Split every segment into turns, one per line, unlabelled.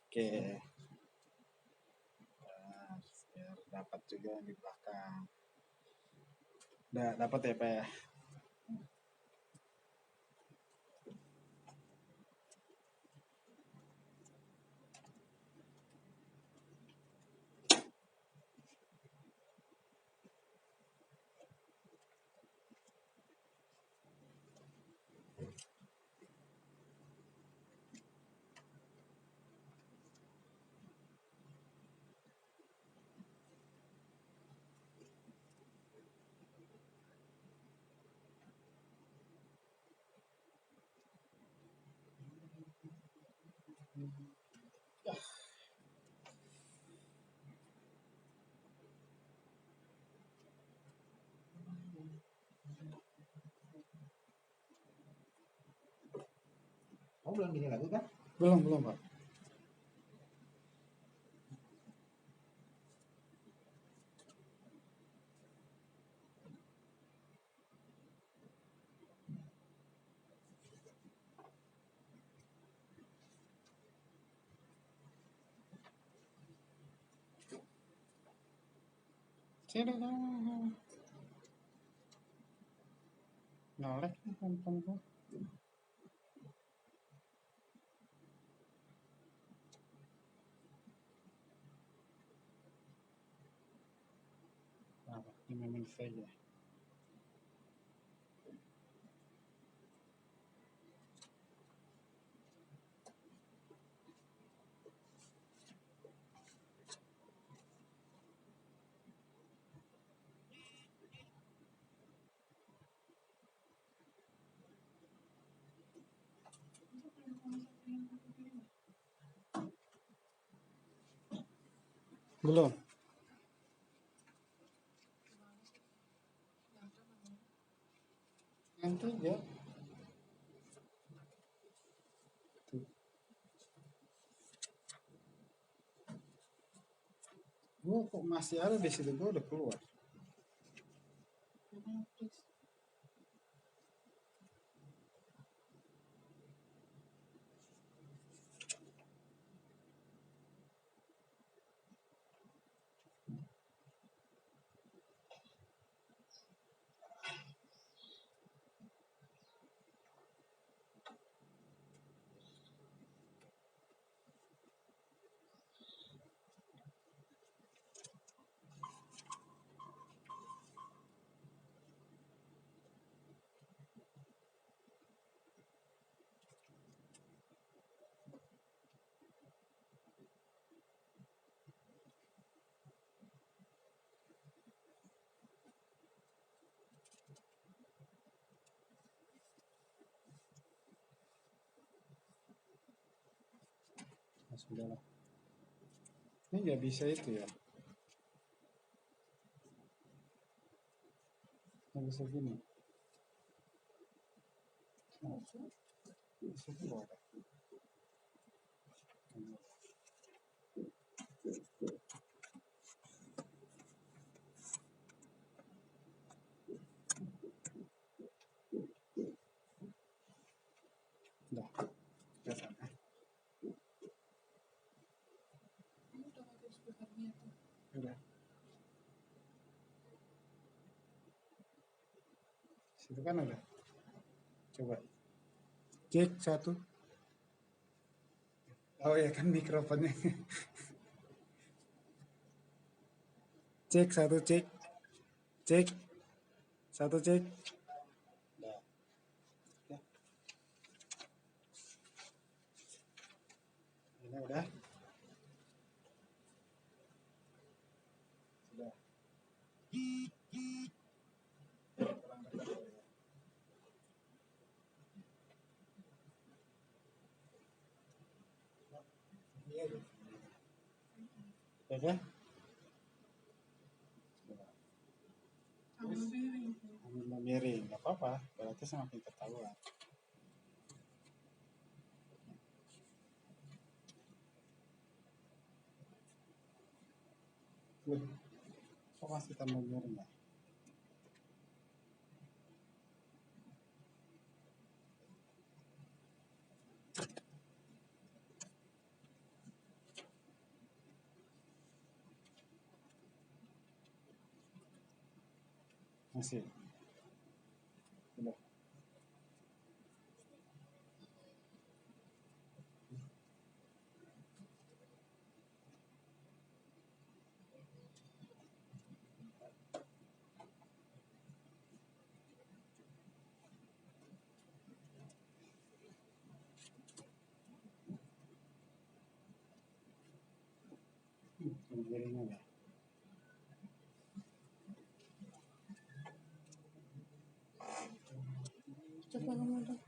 Oke, nah, biar dapat juga di belakang. Udah dapat ya Pak ya?
Kamu belum bikin lagu kan?
Belum Pak. Sini dong. Nolek nih handphone gua. Apa? 5 menit saja. Belum. Nanti aja. Gua kok masih ada di situ, gua udah keluar. Sudah lah. Ini nggak bisa itu ya. Nggak bisa gini. Bisa keluar. Udah. Ke sana. Udah. Situ kan udah. Coba. Cek satu. Oh ya kan mikrofonnya. Cek satu cek. Cek. Satu cek. Udah. Ya. Ini udah. Sudah. Ya kan? Ambil miring, nggak apa-apa. Berarti semakin ketahuan. Kok masih tambah miring ya? Masih. Sudah. Jaringan ya.
Coba kamu dong.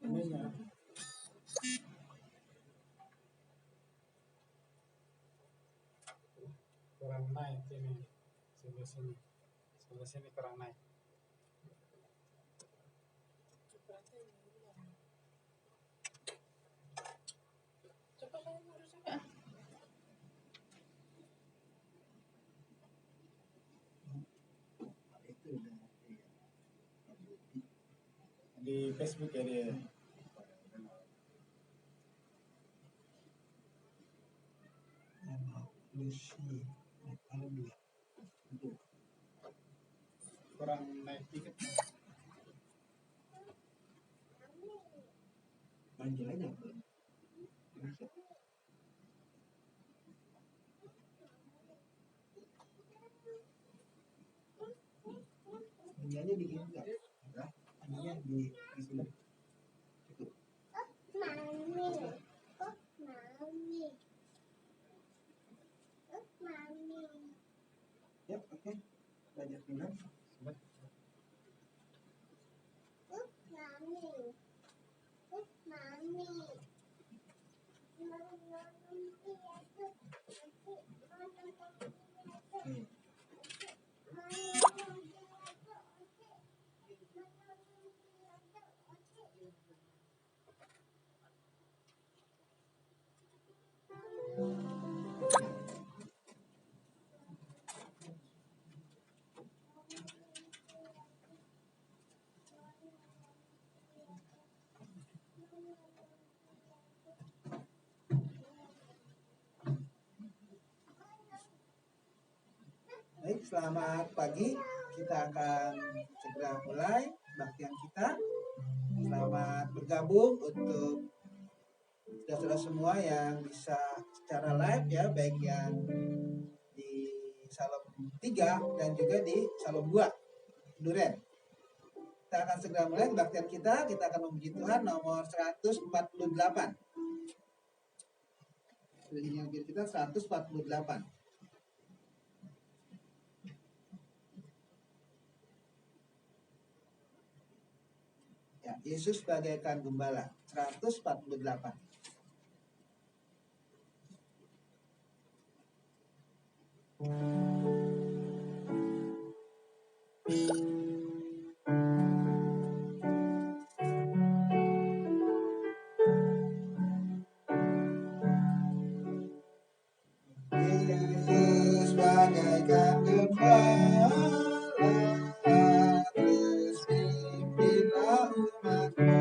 Ininya. Kurang naik ini. Sebelah sini kurang naik.
Coba kamu urus coba.
Itu udah
Di Facebook ya dia.
Lucy. Kalau dua. Itu.
Kurang naik dikit.
Banjir aja. Bisa. Ininya dikit enggak? Enggak. Ininya di sini. Cukup. Yap, oke. Banyak bilang.
Sudah.
Baik, selamat pagi. Kita akan segera mulai baktian kita. Selamat bergabung untuk saudara-saudara semua yang bisa secara live ya, baik yang di Salom 3 dan juga di Salom 2 Duren. Kita akan segera mulai kebaktian kita. Kita akan memuji Tuhan nomor 148. Yang kita 148. Ya, Yesus bagaikan gembala 148. Yesus bagaikan gembala, terus pimpinlah umatmu.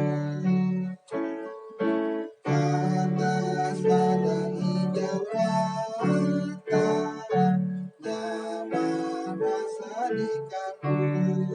Atas padang hijau rata, nyaman rasa di kalbu.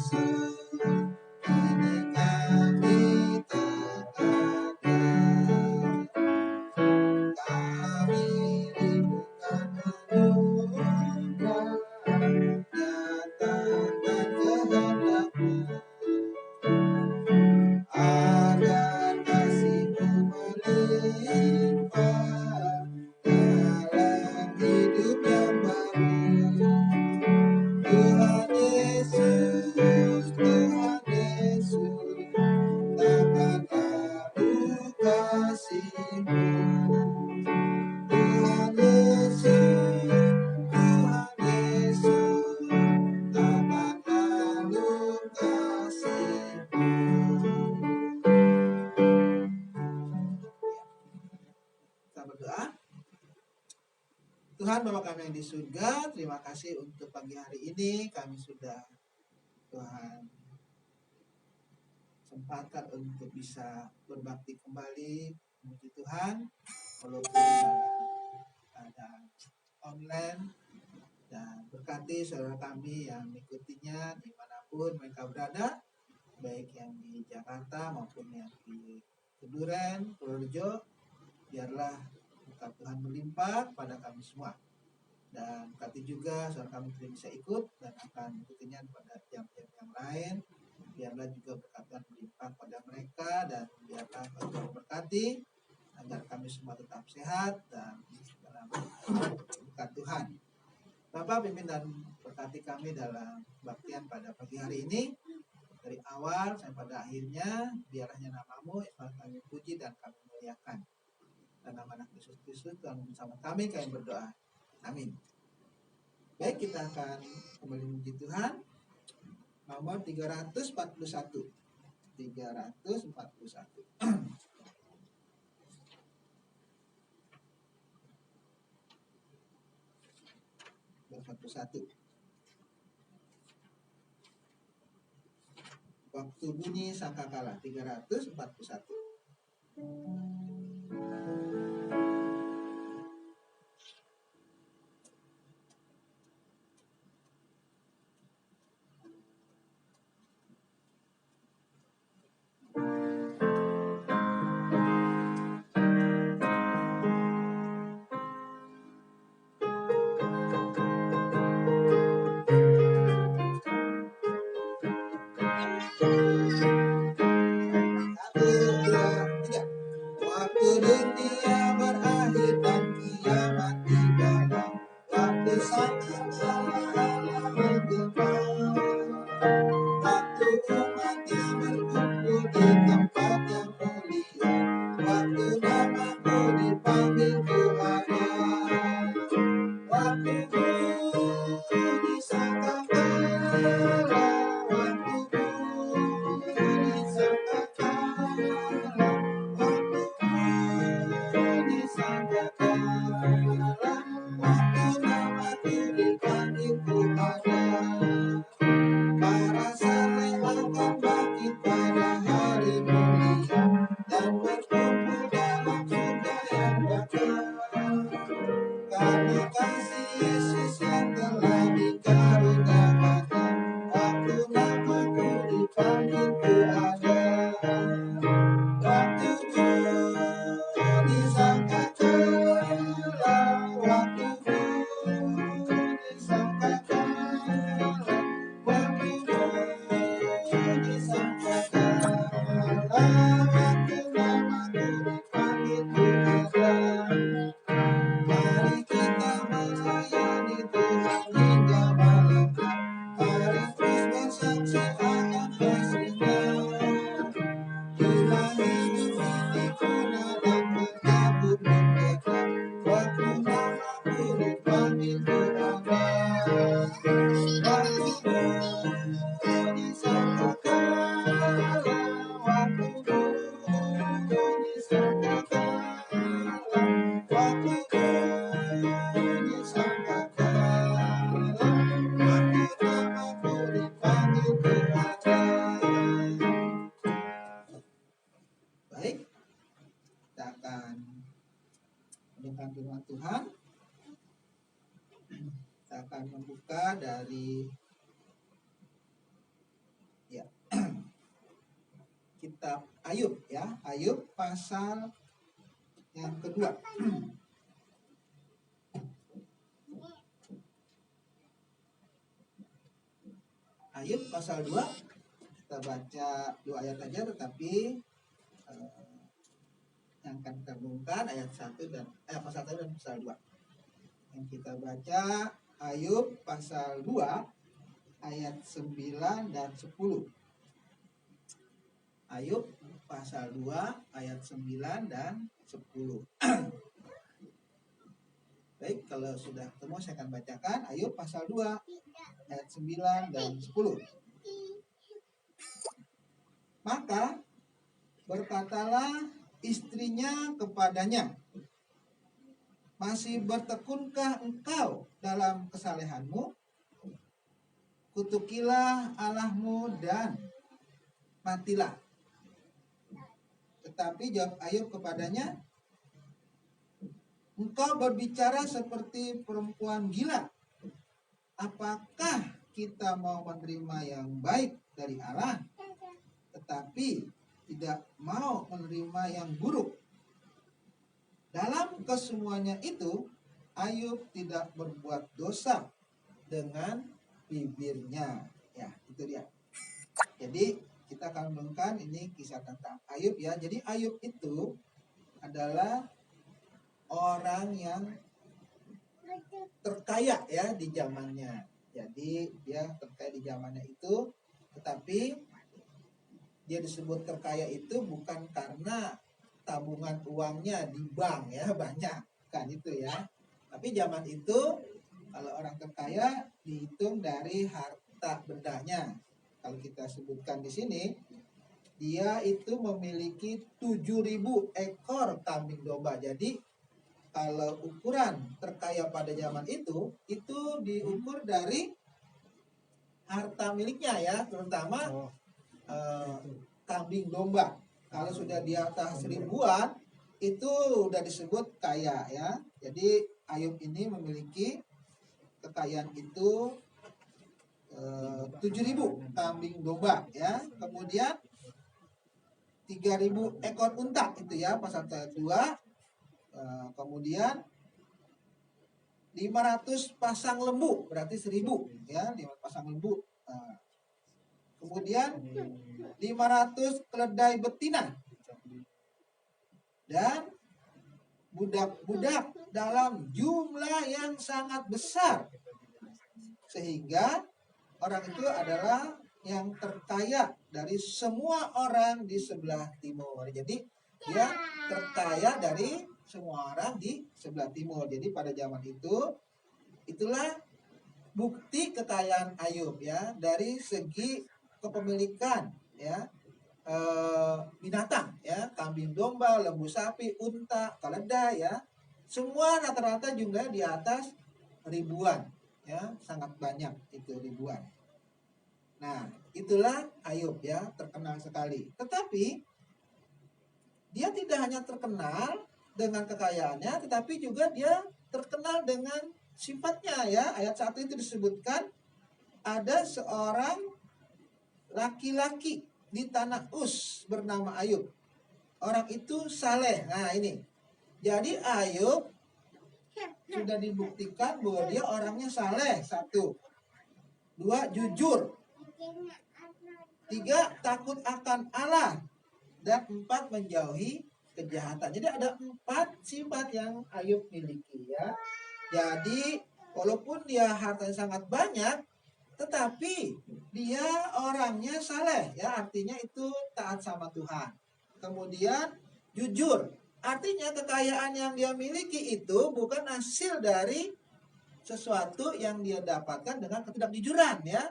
Yesus, kini kami terada. Kami rindukan anugerah, nyatakan kehendak-Mu, agar kasih-Mu melimpah dalam hidup yang baru. Tuhan Yesus, Tuhan Yesus, takkanlah kasih-Mu. Tuhan Yesus, Tuhan Yesus, takkanlah kasih-Mu. Kita berdoa. Tuhan Bapa kami yang di surga, terima kasih untuk pagi hari ini kami sudah, Tuhan, kesempatan untuk bisa berbakti kembali memuji Tuhan walaupun dalam keadaan online, dan berkati saudara kami yang mengikutinya dimanapun mereka berada, baik yang di Jakarta maupun yang di Keduren, Purworejo. Biarlah berkat Tuhan melimpah pada kami semua, dan berkati juga saudara kami tidak bisa ikut dan akan mengikutinya pada jam-jam yang lain. Biarlah juga berkat Tuhan melimpah pada mereka, dan biarlah Tuhan berkati agar kami semua tetap sehat dan dalam berkat Tuhan. Bapak pimpin dan berkati kami dalam kebaktian pada pagi hari ini, dari awal sampai pada akhirnya. Biarlah nama-Mu yang kami puji dan kami muliakan. Dan nama anak Yesus Kristus Tuhan bersama kami berdoa. Amin. Baik, kita akan kembali memuji Tuhan. Nomor 341. 341. Waktu bunyi sangkakala 341. Waktu dunia berakhir dan kiamat tiba, waktu sangkakala menggema, waktu umatnya berkumpul di tempat yang mulia, waktu nama-Mu dipanggil ku ada, waktu bunyi sangkakala, waktu bunyi sangkakala, waktu sangkakala, waktu nama-Mu dipanggil ku ada. Para saleh akan bangkit pada hari mulia dan berkumpul dalam surga yang bakal. Karena kasih Yesus yang telah dikaruniakan, waktu nama-Ku dipanggil ku ada. Waktu bunyi sangkakala, waktu bunyi sangkakala, waktu bunyi sangkakala, waktu nama-Ku dipanggil ku ada. Mari kita melayani Tuhan hingga malam, mari terus bersaksi akan kasih-Nya. Bila hidup ini puna dan berkabut merdeka, waktu nama-Ku dipanggil ku ada. Waktu bunyi sangkakala, waktu bunyi sangkakala, waktu bunyi sangkakala, waktu nama-Ku dipanggil ku ada. Baik, kita akan mendengar firman Tuhan. Kita akan membuka dari kitab Ayub ya. Ayub pasal yang kedua. Ayub pasal 2, kita baca 2 ayat aja, tetapi yang akan kita renungkan ayat 1 dan pasal 1 dan pasal 2. Yang kita baca Ayub pasal 2 ayat 9 dan 10. Ayub pasal 2 ayat 9 dan 10. Baik, kalau sudah ketemu saya akan bacakan Ayub pasal 2 ayat 9 dan 10. Maka berkatalah istrinya kepadanya, masih bertekunkah engkau dalam kesalehanmu? Kutukilah Allahmu dan matilah. Tetapi jawab Ayub kepadanya, engkau berbicara seperti perempuan gila. Apakah kita mau menerima yang baik dari Allah, tetapi tidak mau menerima yang buruk? Dalam kesemuanya itu, Ayub tidak berbuat dosa dengan bibirnya. Ya, itu dia. Jadi kita akan menemukan ini kisah tentang Ayub ya. Jadi Ayub itu adalah orang yang terkaya ya di zamannya. Jadi dia terkaya di zamannya itu, tetapi dia disebut terkaya itu bukan karena tabungan uangnya di bank ya banyak, kan itu ya. Tapi zaman itu kalau orang terkaya dihitung dari harta bendanya. Kalau kita sebutkan di sini, dia itu memiliki 7.000 ekor kambing domba. Jadi kalau ukuran terkaya pada zaman itu diukur dari harta miliknya ya, terutama kambing domba. Kalau sudah di atas 1.000-an itu udah disebut kaya ya. Jadi Ayub ini memiliki kekayaan itu 7.000 kambing domba ya. Kemudian 3.000 ekor unta itu ya pasal 2. Kemudian 500 pasang lembu, berarti 1.000 ya, 5 pasang lembu. Kemudian 500 keledai betina dan budak-budak dalam jumlah yang sangat besar, sehingga orang itu adalah yang terkaya dari semua orang di sebelah timur. Jadi dia terkaya dari semua orang di sebelah timur. Jadi pada zaman itu, itulah bukti kekayaan Ayub ya, dari segi kepemilikan ya, binatang ya, kambing domba, lembu sapi, unta, keledai ya, semua rata-rata jumlahnya di atas ribuan ya, sangat banyak itu ribuan. Nah itulah Ayub ya, terkenal sekali. Tetapi dia tidak hanya terkenal dengan kekayaannya, tetapi juga dia terkenal dengan sifatnya ya. Ayat 1 itu disebutkan ada seorang laki-laki di tanah Uz bernama Ayub. Orang itu saleh. Nah ini. Jadi Ayub sudah dibuktikan bahwa dia orangnya saleh. 1. 2, jujur. 3, takut akan Allah. Dan 4, menjauhi kejahatan. Jadi ada 4 sifat yang Ayub miliki ya. Jadi walaupun dia hartanya sangat banyak, tetapi dia orangnya saleh ya, artinya itu taat sama Tuhan. Kemudian jujur, artinya kekayaan yang dia miliki itu bukan hasil dari sesuatu yang dia dapatkan dengan ketidakjujuran ya,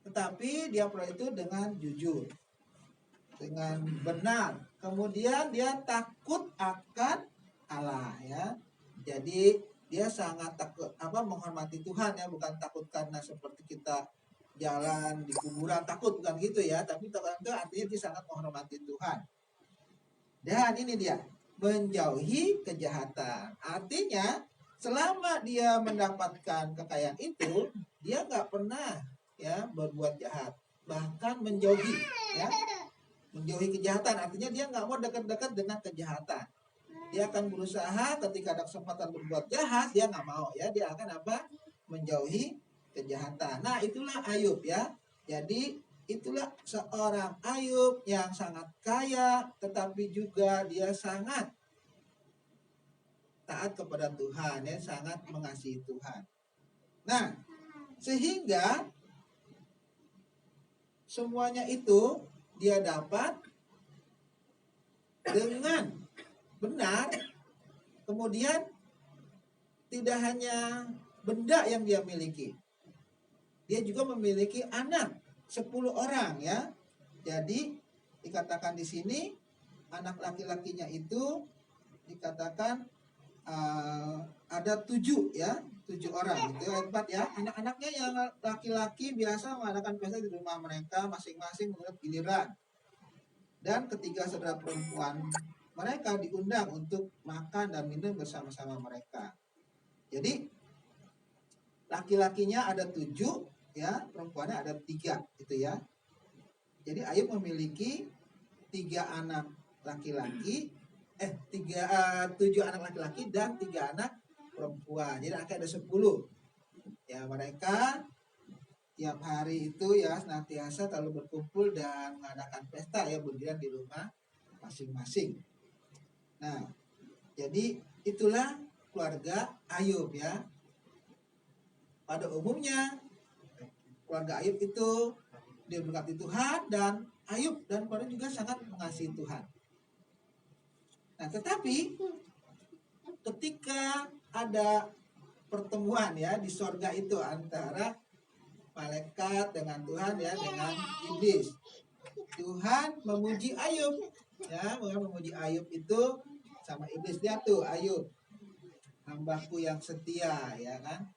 tetapi dia peroleh itu dengan jujur, dengan benar. Kemudian dia takut akan Allah ya. Jadi dia sangat takut menghormati Tuhan ya, bukan takut karena seperti kita jalan di kuburan takut, bukan gitu ya, tapi takut itu artinya dia sangat menghormati Tuhan. Dan ini dia, menjauhi kejahatan. Artinya selama dia mendapatkan kekayaan itu, dia nggak pernah ya berbuat jahat, bahkan menjauhi ya. menjauhi kejahatan, artinya dia nggak mau dekat-dekat dengan kejahatan. Dia akan berusaha ketika ada kesempatan berbuat jahat, dia nggak mau ya, dia akan apa? Menjauhi kejahatan. Nah, itulah Ayub ya. Jadi itulah seorang Ayub yang sangat kaya, tetapi juga dia sangat taat kepada Tuhan ya, sangat mengasihi Tuhan. Nah, sehingga semuanya itu dia dapat dengan benar. Kemudian tidak hanya benda yang dia miliki, dia juga memiliki anak 10 orang ya. Jadi dikatakan di sini anak laki-lakinya itu dikatakan ada 7 ya, 7 orang itu ayat 4 ya. Anak-anaknya yang laki-laki biasa mengadakan pesta di rumah mereka masing-masing menurut giliran. Dan ketiga saudara perempuan mereka diundang untuk makan dan minum bersama-sama mereka. Jadi laki-lakinya ada 7 ya, perempuannya ada 3 gitu ya. Jadi Ayub memiliki 3 anak laki-laki, 7 anak laki-laki dan 3 anak perempuan. Jadi angka ada 10. Ya, mereka tiap hari itu ya senantiasa selalu berkumpul dan mengadakan pesta ya, bergiliran di rumah masing-masing. Nah, jadi itulah keluarga Ayub ya. Pada umumnya keluarga Ayub itu dia berkati Tuhan, dan Ayub dan keluarga juga sangat mengasihi Tuhan. Nah, tetapi ketika ada pertemuan ya di sorga itu antara malaikat dengan Tuhan ya, dengan iblis. Tuhan memuji Ayub ya, memuji Ayub itu sama iblis. Dia tuh Ayub, hambaku yang setia ya kan,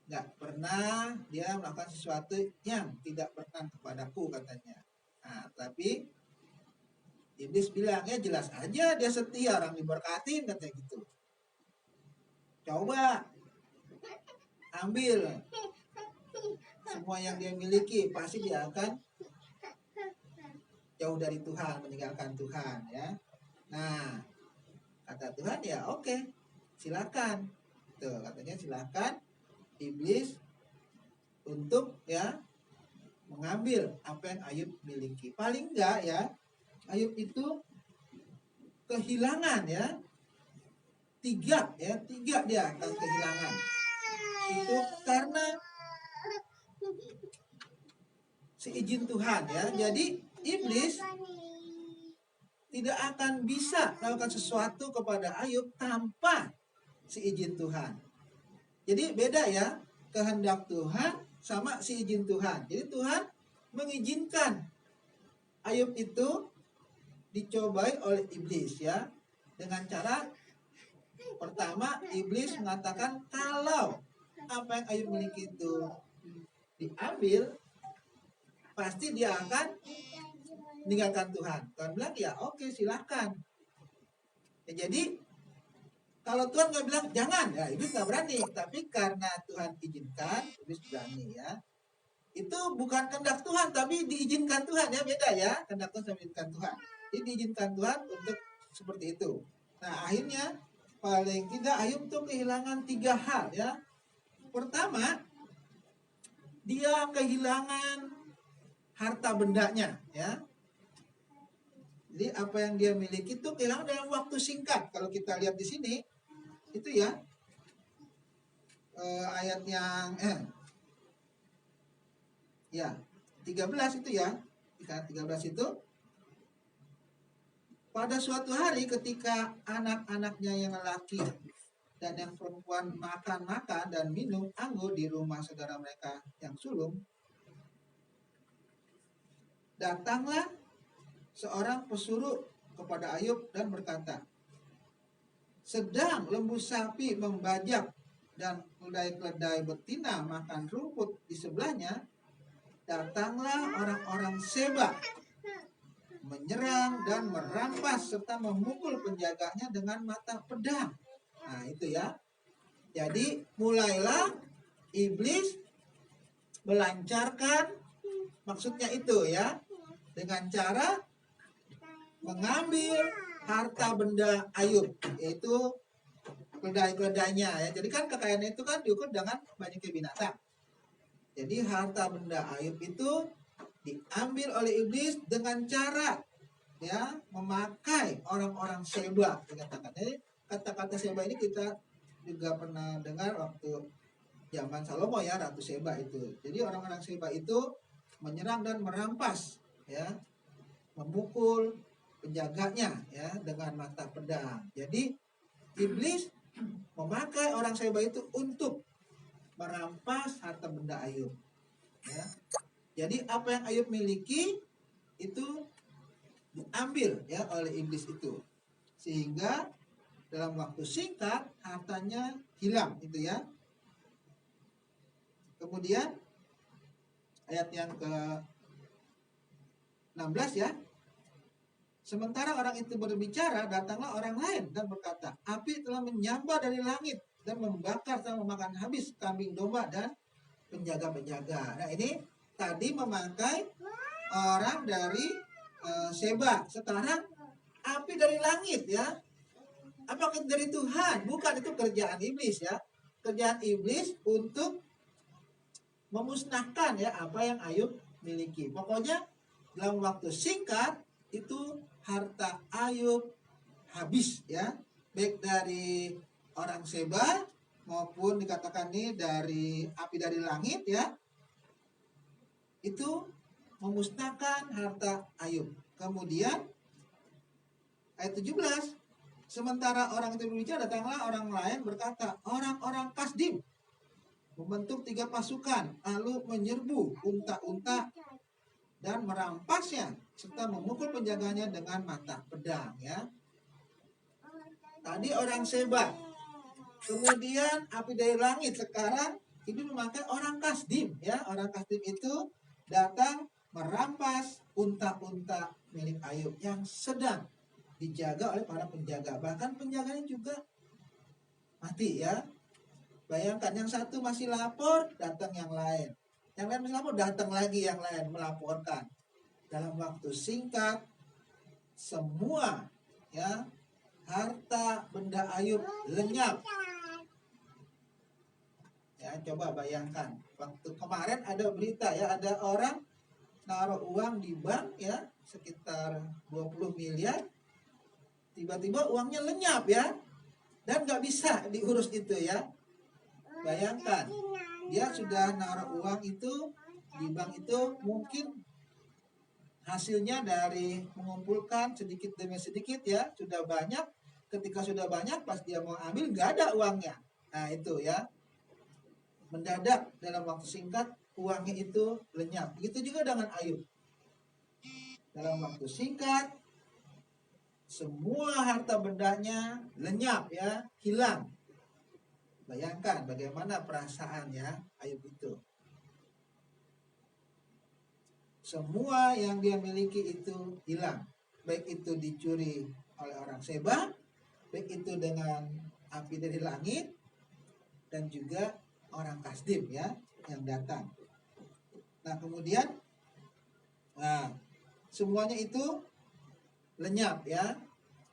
nggak pernah dia melakukan sesuatu yang tidak berkenan kepadaku katanya. Nah, tapi iblis bilang ya jelas aja dia setia, orang diberkatin katanya gitu. Coba ambil semua yang dia miliki, pasti dia akan jauh dari Tuhan, meninggalkan Tuhan ya. Nah, kata Tuhan ya oke, silakan. Tuh katanya silakan iblis untuk ya mengambil apa yang Ayub miliki. Paling enggak ya, Ayub itu kehilangan ya 3 dia akan kehilangan. Itu karena seizin Tuhan ya. Jadi iblis tidak akan bisa melakukan sesuatu kepada Ayub tanpa seizin Tuhan. Jadi beda ya, kehendak Tuhan sama seizin Tuhan. Jadi Tuhan mengizinkan Ayub itu dicobai oleh iblis ya, dengan cara pertama iblis mengatakan kalau apa yang Ayub miliki itu diambil, pasti dia akan meninggalkan Tuhan. Tuhan bilang ya oke, silakan. Ya, jadi kalau Tuhan nggak bilang jangan, ya iblis nggak berani. Tapi karena Tuhan izinkan, iblis berani ya. Itu bukan kehendak Tuhan, tapi diizinkan Tuhan ya, beda ya. Kehendak Tuhan sama diizinkan Tuhan. Jadi diizinkan Tuhan untuk seperti itu. Nah, akhirnya paling tidak Ayub tuh kehilangan 3 hal ya. Pertama, dia kehilangan harta bendanya ya. Jadi apa yang dia miliki itu kehilangan dalam waktu singkat. Kalau kita lihat di sini itu ya, ayat yang 13 itu ya. 13 itu, pada suatu hari ketika anak-anaknya yang laki dan yang perempuan makan dan minum anggur di rumah saudara mereka yang sulung, datanglah seorang pesuruh kepada Ayub dan berkata, sedang lembu sapi membajak dan keledai-keledai betina makan rumput di sebelahnya, datanglah orang-orang Seba menyerang dan merampas serta memukul penjaganya dengan mata pedang. Nah itu ya. Jadi mulailah iblis melancarkan, maksudnya itu ya, dengan cara mengambil harta benda Ayub, yaitu keledai-keledainya ya. Jadi kan kekayaan itu kan diukur dengan banyaknya binatang. Jadi harta benda Ayub itu diambil oleh iblis dengan cara ya memakai orang-orang Seba dikatakan. Jadi kata-kata Seba ini kita juga pernah dengar waktu zaman Salomo ya, Ratu Seba itu. Jadi orang-orang Seba itu menyerang dan merampas ya, memukul penjaganya ya dengan mata pedang. Jadi iblis memakai orang Seba itu untuk merampas harta benda Ayub ya. Jadi apa yang Ayub miliki itu diambil ya oleh iblis itu, sehingga dalam waktu singkat hartanya hilang itu ya. Kemudian ayat yang ke-16 ya. Sementara orang itu berbicara, datanglah orang lain dan berkata, api telah menyambar dari langit dan membakar dan memakan habis kambing domba dan penjaga-penjaga. Nah ini tadi memakai orang dari Seba. Sekarang api dari langit ya. Apakah dari Tuhan? Bukan, itu kerjaan iblis ya. Kerjaan iblis untuk memusnahkan ya apa yang Ayub miliki. Pokoknya dalam waktu singkat itu harta Ayub habis ya, baik dari orang Seba maupun dikatakan nih dari api dari langit ya, itu memusnahkan harta Ayub. Kemudian ayat 17, sementara orang itu berbicara, datanglah orang lain berkata, orang-orang Kasdim membentuk 3 pasukan, lalu menyerbu unta-unta dan merampasnya serta memukul penjaganya dengan mata pedang ya. Tadi orang Seba, kemudian api dari langit, sekarang ini memakai orang Kasdim ya. Orang Kasdim itu datang merampas unta-unta milik Ayub yang sedang dijaga oleh para penjaga. Bahkan penjaganya juga mati ya. Bayangkan, yang satu masih lapor, datang yang lain. Yang lain masih lapor, datang lagi yang lain melaporkan. Dalam waktu singkat, semua ya harta benda Ayub lenyap. Ya, coba bayangkan. Waktu kemarin ada berita ya, ada orang naruh uang di bank ya, sekitar 20 miliar. Tiba-tiba uangnya lenyap ya. Dan nggak bisa diurus itu ya. Bayangkan, dia sudah naruh uang itu di bank itu, mungkin hasilnya dari mengumpulkan sedikit demi sedikit ya, sudah banyak. Ketika sudah banyak, pas dia mau ambil nggak ada uangnya. Nah itu ya, mendadak dalam waktu singkat uangnya itu lenyap. Begitu juga dengan Ayub. Dalam waktu singkat semua harta bendanya lenyap ya, hilang. Bayangkan bagaimana perasaannya Ayub itu. Semua yang dia miliki itu hilang. Baik itu dicuri oleh orang Seba, baik itu dengan api dari langit, dan juga orang Kasdim ya yang datang. Nah kemudian, semuanya itu lenyap ya,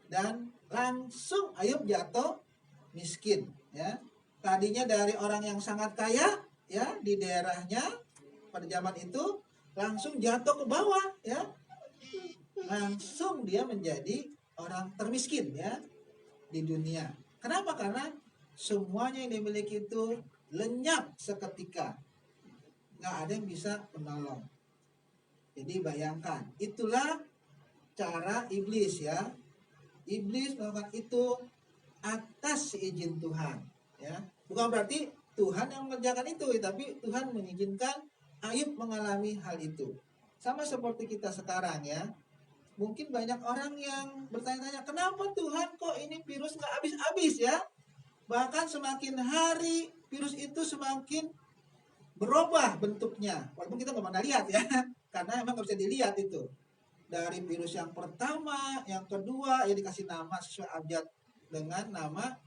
dan langsung Ayub jatuh miskin ya. Tadinya dari orang yang sangat kaya ya di daerahnya pada zaman itu, langsung jatuh ke bawah ya. Langsung dia menjadi orang termiskin ya di dunia. Kenapa? Karena semuanya yang dimiliki itu lenyap seketika. Nggak ada yang bisa menolong. Jadi bayangkan, itulah cara iblis ya. Iblis melakukan itu atas izin Tuhan ya. Bukan berarti Tuhan yang mengerjakan itu, tapi Tuhan mengizinkan Ayub mengalami hal itu. Sama seperti kita sekarang ya. Mungkin banyak orang yang bertanya-tanya, kenapa Tuhan kok ini virus nggak habis-habis ya? Bahkan semakin hari virus itu semakin berubah bentuknya. Walaupun kita nggak pernah lihat ya, karena emang nggak bisa dilihat itu. Dari virus yang pertama, yang kedua, ya dikasih nama sesuai abjad dengan nama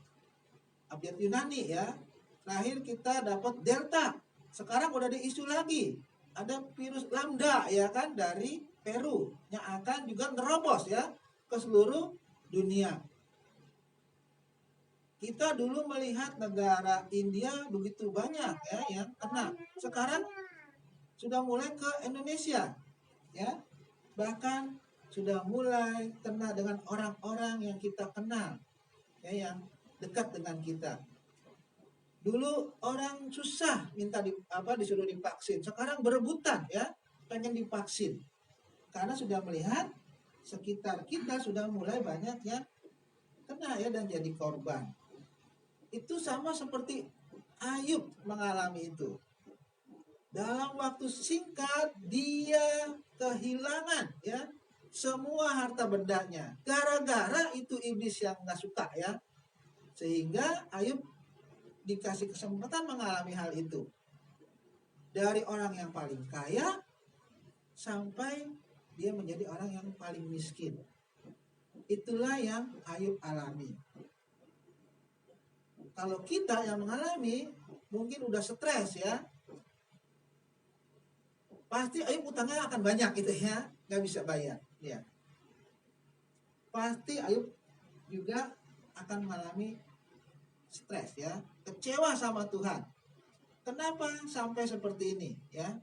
abjad Yunani ya. Terakhir kita dapat Delta. Sekarang udah ada isu lagi ada virus lambda ya kan dari Peru yang akan juga nerobos ya ke seluruh dunia. Kita dulu melihat negara India begitu banyak ya yang kena. Sekarang sudah mulai ke Indonesia ya. Bahkan sudah mulai kena dengan orang-orang yang kita kenal ya, yang dekat dengan kita. Dulu orang susah disuruh divaksin, sekarang berebutan ya pengen divaksin karena sudah melihat sekitar kita sudah mulai banyak yang kena ya dan jadi korban. Itu sama seperti Ayub mengalami itu. Dalam waktu singkat dia kehilangan ya semua harta bendanya. Gara-gara itu iblis yang nggak suka ya. Sehingga Ayub dikasih kesempatan mengalami hal itu. Dari orang yang paling kaya sampai dia menjadi orang yang paling miskin. Itulah yang Ayub alami. Kalau kita yang mengalami mungkin udah stres ya, pasti Ayub utangnya akan banyak gitu ya, nggak bisa bayar ya. Pasti Ayub juga akan mengalami stres ya, kecewa sama Tuhan. Kenapa sampai seperti ini ya?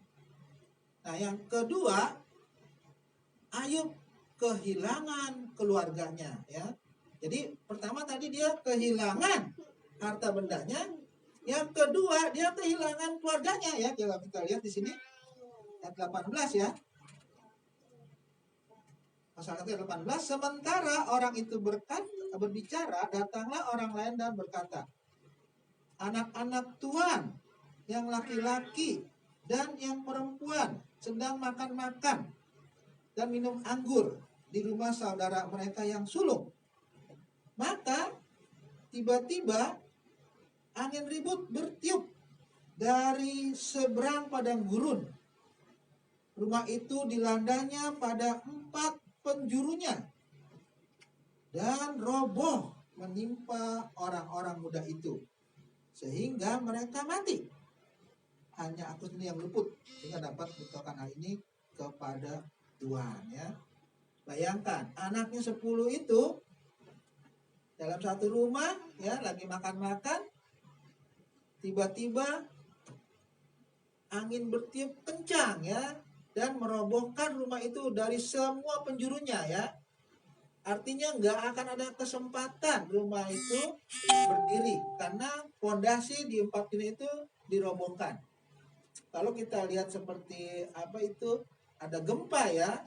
Nah yang kedua, Ayub kehilangan keluarganya ya. Jadi pertama tadi dia kehilangan harta bendanya, yang kedua dia kehilangan keluarganya ya. Kalau kita lihat di sini ayat 18 ya. Pasal 18, sementara orang itu berbicara, datanglah orang lain dan berkata, anak-anak Tuhan yang laki-laki dan yang perempuan sedang makan-makan dan minum anggur di rumah saudara mereka yang sulung. Maka tiba-tiba angin ribut bertiup dari seberang padang gurun. Rumah itu dilandanya pada 4 penjurunya dan roboh menimpa orang-orang muda itu sehingga mereka mati. Hanya aku sendiri yang luput sehingga dapat beritahukan hal ini kepada Tuhan ya. Bayangkan anaknya 10 itu dalam satu rumah ya lagi makan-makan, tiba-tiba angin bertiup kencang ya dan merobohkan rumah itu dari semua penjurunya ya. Artinya nggak akan ada kesempatan rumah itu berdiri karena fondasi di 4 ini itu dirobohkan. Kalau kita lihat seperti ada gempa ya.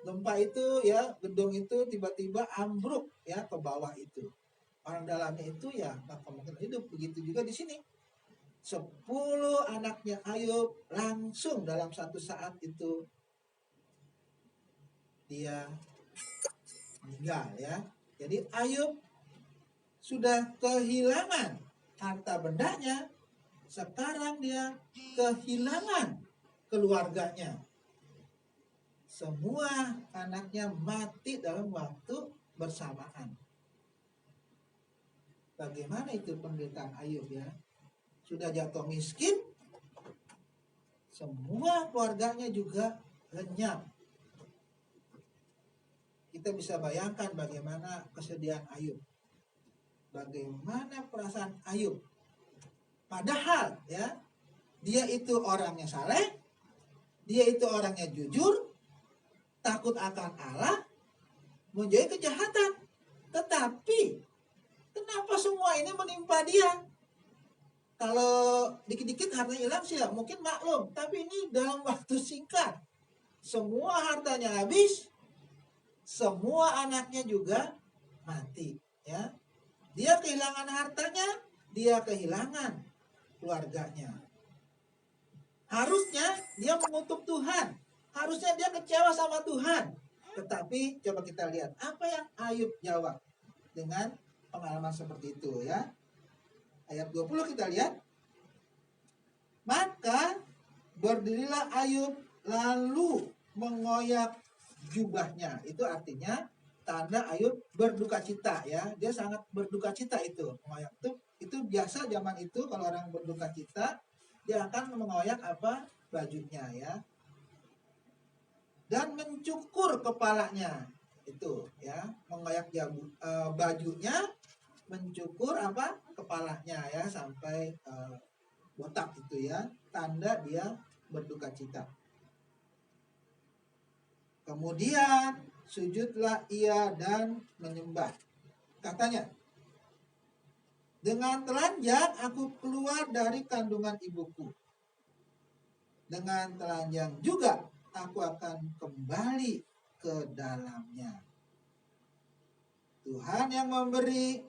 Gempa itu ya gedung itu tiba-tiba ambruk ya ke bawah itu. Orang dalamnya itu ya nggak mungkin hidup. Begitu juga di sini. 10 anaknya Ayub langsung dalam satu saat itu dia meninggal ya. Jadi Ayub sudah kehilangan harta bendanya, sekarang dia kehilangan keluarganya. Semua anaknya mati dalam waktu bersamaan. Bagaimana itu penderitaan Ayub ya? Sudah jatuh miskin, semua keluarganya juga lenyap. Kita bisa bayangkan bagaimana kesedihan Ayub. Bagaimana perasaan Ayub. Padahal ya, dia itu orangnya saleh, dia itu orangnya jujur, takut akan Allah, menjauhi kejahatan. Tetapi kenapa semua ini menimpa dia? Kalau dikit-dikit hartanya hilang sih ya mungkin maklum, tapi ini dalam waktu singkat semua hartanya habis, semua anaknya juga mati ya. Dia kehilangan hartanya, dia kehilangan keluarganya. Harusnya dia mengutuk Tuhan, harusnya dia kecewa sama Tuhan. Tetapi coba kita lihat apa yang Ayub jawab dengan pengalaman seperti itu ya. Ayat 20 kita lihat. Maka berdirilah Ayub lalu mengoyak jubahnya. Itu artinya tanda Ayub berduka cita ya. Dia sangat berduka cita itu. Mengoyak itu biasa zaman itu kalau orang berduka cita dia akan mengoyak bajunya ya. dan mencukur kepalanya. Itu ya, mengoyak bajunya, mencukur apa? Kepalanya ya sampai botak itu ya, tanda dia berduka cita. Kemudian sujudlah ia dan menyembah. Katanya, dengan telanjang aku keluar dari kandungan ibuku. Dengan telanjang juga aku akan kembali ke dalamnya. Tuhan yang memberi,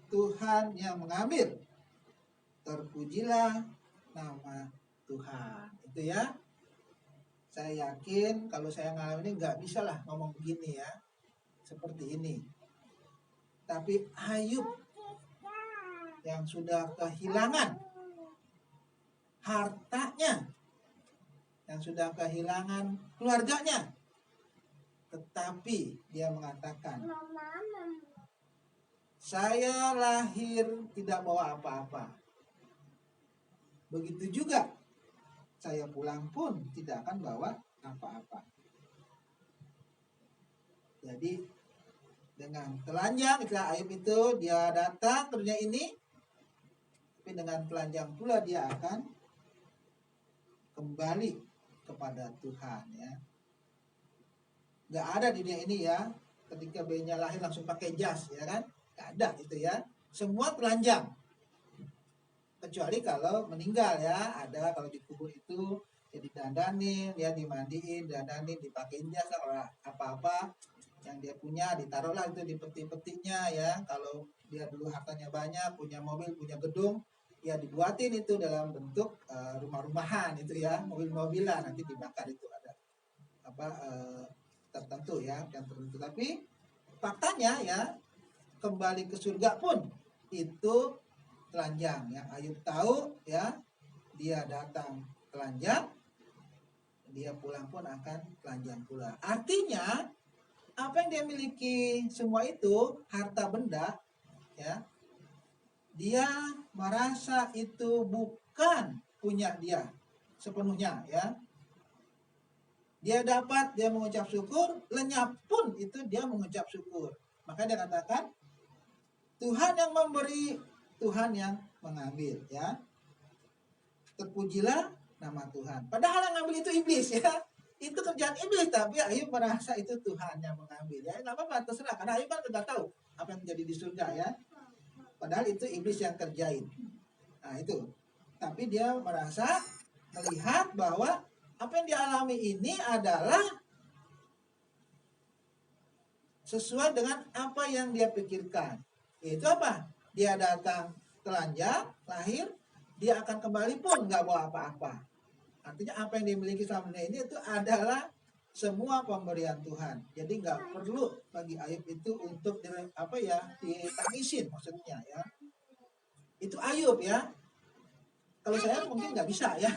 Tuhan yang mengambil. Terpujilah nama Tuhan. Itu ya. Saya yakin kalau saya ngalamin ini nggak bisa lah ngomong begini ya. Seperti ini. Tapi Ayub yang sudah kehilangan hartanya, yang sudah kehilangan keluarganya, tetapi dia mengatakan, saya lahir tidak bawa apa-apa. Begitu juga saya pulang pun tidak akan bawa apa-apa. Jadi dengan telanjang, istilah Ayub itu dia datang ke dunia ini, tapi dengan telanjang pula dia akan kembali kepada Tuhan ya. Gak ada di dunia ini ya, ketika bayinya lahir langsung pakai jas ya kan? Gak ada itu ya. Semua telanjang. Kecuali kalau meninggal ya, ada kalau dikubur itu ya didandanin, ya dimandiin, dandanin, dipakein jas lah, kalau apa-apa yang dia punya ditaruhlah itu di peti-petinya ya. Kalau dia dulu hartanya banyak, punya mobil, punya gedung, ya dibuatin itu dalam bentuk rumah-rumahan itu ya, mobil-mobilan, nanti dibakar itu ada apa tertentu ya, yang tertentu. Tapi faktanya ya, kembali ke surga pun itu telanjang ya. Ayub tahu ya, dia datang telanjang, dia pulang pun akan telanjang pula. Artinya apa yang dia miliki semua itu harta benda ya, dia merasa itu bukan punya dia sepenuhnya ya. Dia dapat, dia mengucap syukur, lenyap pun itu dia mengucap syukur. Maka dia katakan, Tuhan yang memberi, Tuhan yang mengambil ya. Terpujilah nama Tuhan. Padahal yang ngambil itu iblis ya. Itu kerjaan iblis, tapi Ayub merasa itu Tuhan yang mengambil ya. Nggak apa-apa, terserah, karena Ayub kan tidak tahu apa yang terjadi di surga ya. Padahal itu iblis yang kerjain. Nah itu. Tapi dia merasa melihat bahwa apa yang dialami ini adalah sesuai dengan apa yang dia pikirkan. Itu apa? Dia datang telanjang, lahir, dia akan kembali pun nggak bawa apa-apa. Artinya apa yang dimiliki selama ini itu adalah semua pemberian Tuhan. Jadi nggak perlu bagi Ayub itu untuk ditangisin maksudnya ya. Itu Ayub ya. Kalau saya mungkin nggak bisa ya.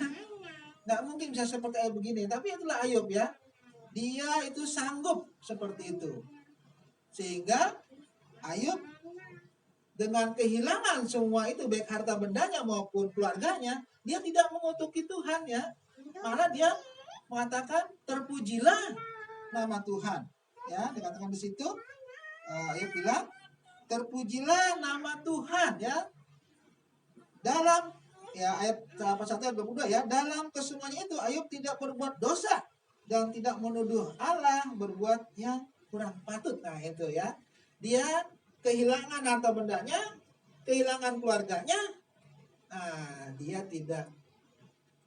Nggak mungkin bisa seperti Ayub begini. Tapi itulah Ayub ya. Dia itu sanggup seperti itu. Sehingga Ayub dengan kehilangan semua itu, baik harta bendanya maupun keluarganya, dia tidak mengutuki Tuhan ya. Malah dia mengatakan, terpujilah nama Tuhan. Ya, dikatakan di situ, Ayub bilang, terpujilah nama Tuhan ya. Dalam ya ayat 1 ayat 22 ya, dalam kesemuanya itu Ayub tidak berbuat dosa dan tidak menuduh Allah berbuat yang kurang patut. Nah itu ya, dia kehilangan harta bendanya, kehilangan keluarganya, dia tidak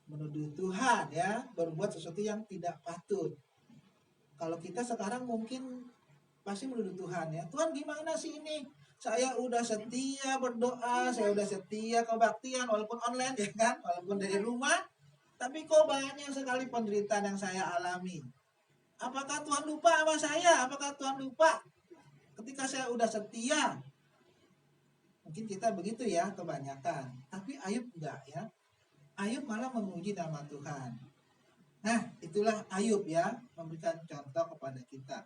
menuduh Tuhan ya, berbuat sesuatu yang tidak patut. Kalau kita sekarang mungkin pasti menuduh Tuhan ya, Tuhan gimana sih ini? Saya udah setia berdoa, saya udah setia kebaktian walaupun online ya kan, walaupun dari rumah, tapi kok banyak sekali penderitaan yang saya alami. Apakah Tuhan lupa sama saya? Apakah Tuhan lupa ketika saya udah setia? Mungkin kita begitu ya kebanyakan. Tapi Ayub enggak ya. Ayub malah memuji nama Tuhan. Nah itulah Ayub ya, memberikan contoh kepada kita.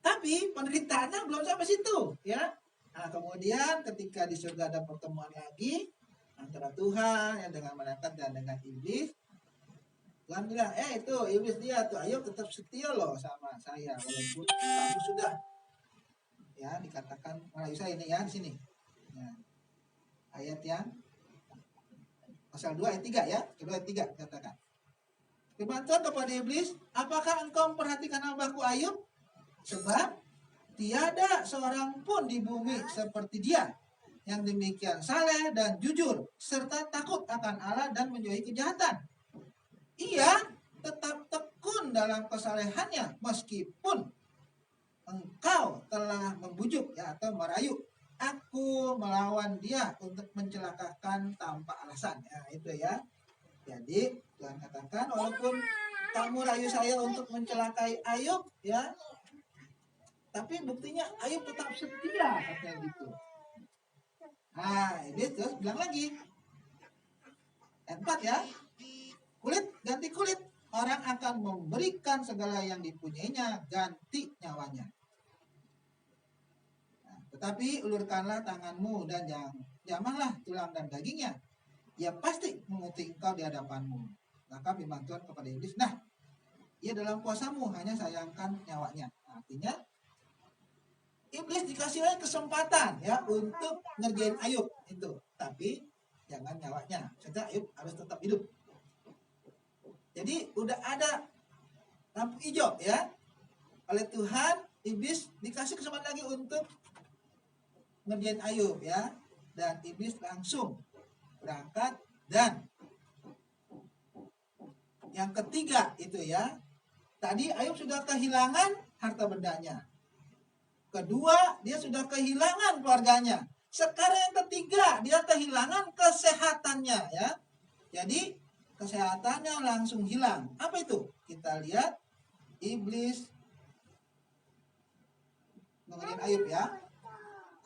Tapi penderitaannya belum sampai situ ya. Nah kemudian ketika di surga ada pertemuan lagi antara Tuhan yang dengan malaikat dan dengan iblis. Tuhan bilang, itu iblis dia tuh, ayo tetap setia loh sama saya walaupun kamu sudah ya dikatakan merayu saya ini ya di sini. Ya. Ayat yang pasal 2 ayat 3 ya, kedua ayat 3 katakan. Firman Tuhan kepada iblis, apakah engkau memperhatikan hambaku Ayub? Sebab tiada seorang pun di bumi seperti dia yang demikian saleh dan jujur serta takut akan Allah dan menjauhi kejahatan. Ia tetap tekun dalam kesalehannya meskipun engkau telah membujuk ya atau merayu aku melawan dia untuk mencelakakan tanpa alasan ya itu ya. Jadi Tuhan katakan walaupun kamu rayu saya untuk mencelakai Ayub ya, tapi buktinya Ayub tetap setia katanya gitu. Nah ini terus bilang lagi ayat 4 ya, kulit ganti kulit, orang akan memberikan segala yang dipunyainya ganti nyawanya. Nah, tetapi ulurkanlah tanganmu dan jamahlah tulang dan dagingnya, ia pasti mengutik engkau di hadapanmu. Maka firman Tuhan kepada iblis, nah ia dalam kuasamu, hanya sayangkan nyawanya. Artinya iblis dikasih lagi kesempatan ya untuk ngerjain Ayub itu, tapi jangan nyawanya. Sehingga Ayub harus tetap hidup. Jadi udah ada lampu hijau ya oleh Tuhan, iblis dikasih kesempatan lagi untuk ngerjain Ayub ya, dan iblis langsung berangkat. Dan yang ketiga itu ya, tadi Ayub sudah kehilangan harta bendanya. Kedua, dia sudah kehilangan keluarganya. Sekarang yang ketiga, dia kehilangan kesehatannya ya. Jadi kesehatannya langsung hilang. Apa itu? Kita lihat iblis mengerjain Ayub ya.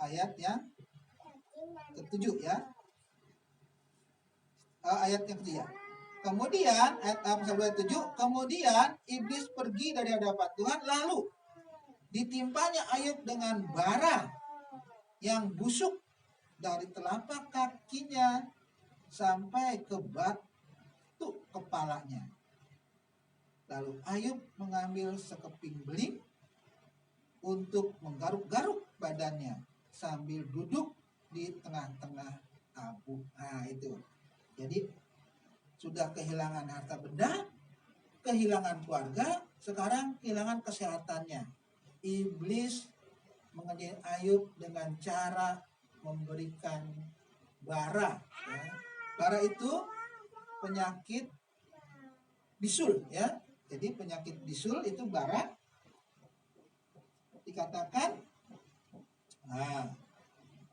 Ayat yang ke-7 ya. Ayat yang ketiga. Kemudian ayat pasal 27, kemudian iblis pergi dari hadapan Tuhan, lalu ditimpanya Ayub dengan bara yang busuk dari telapak kakinya sampai ke batu kepalanya. Lalu Ayub mengambil sekeping beling untuk menggaruk-garuk badannya sambil duduk di tengah-tengah abu. Nah itu. Jadi sudah kehilangan harta benda, kehilangan keluarga, sekarang kehilangan kesehatannya. Iblis mengerjain Ayub dengan cara memberikan bara. Ya. Bara itu penyakit bisul ya. Jadi penyakit bisul itu bara dikatakan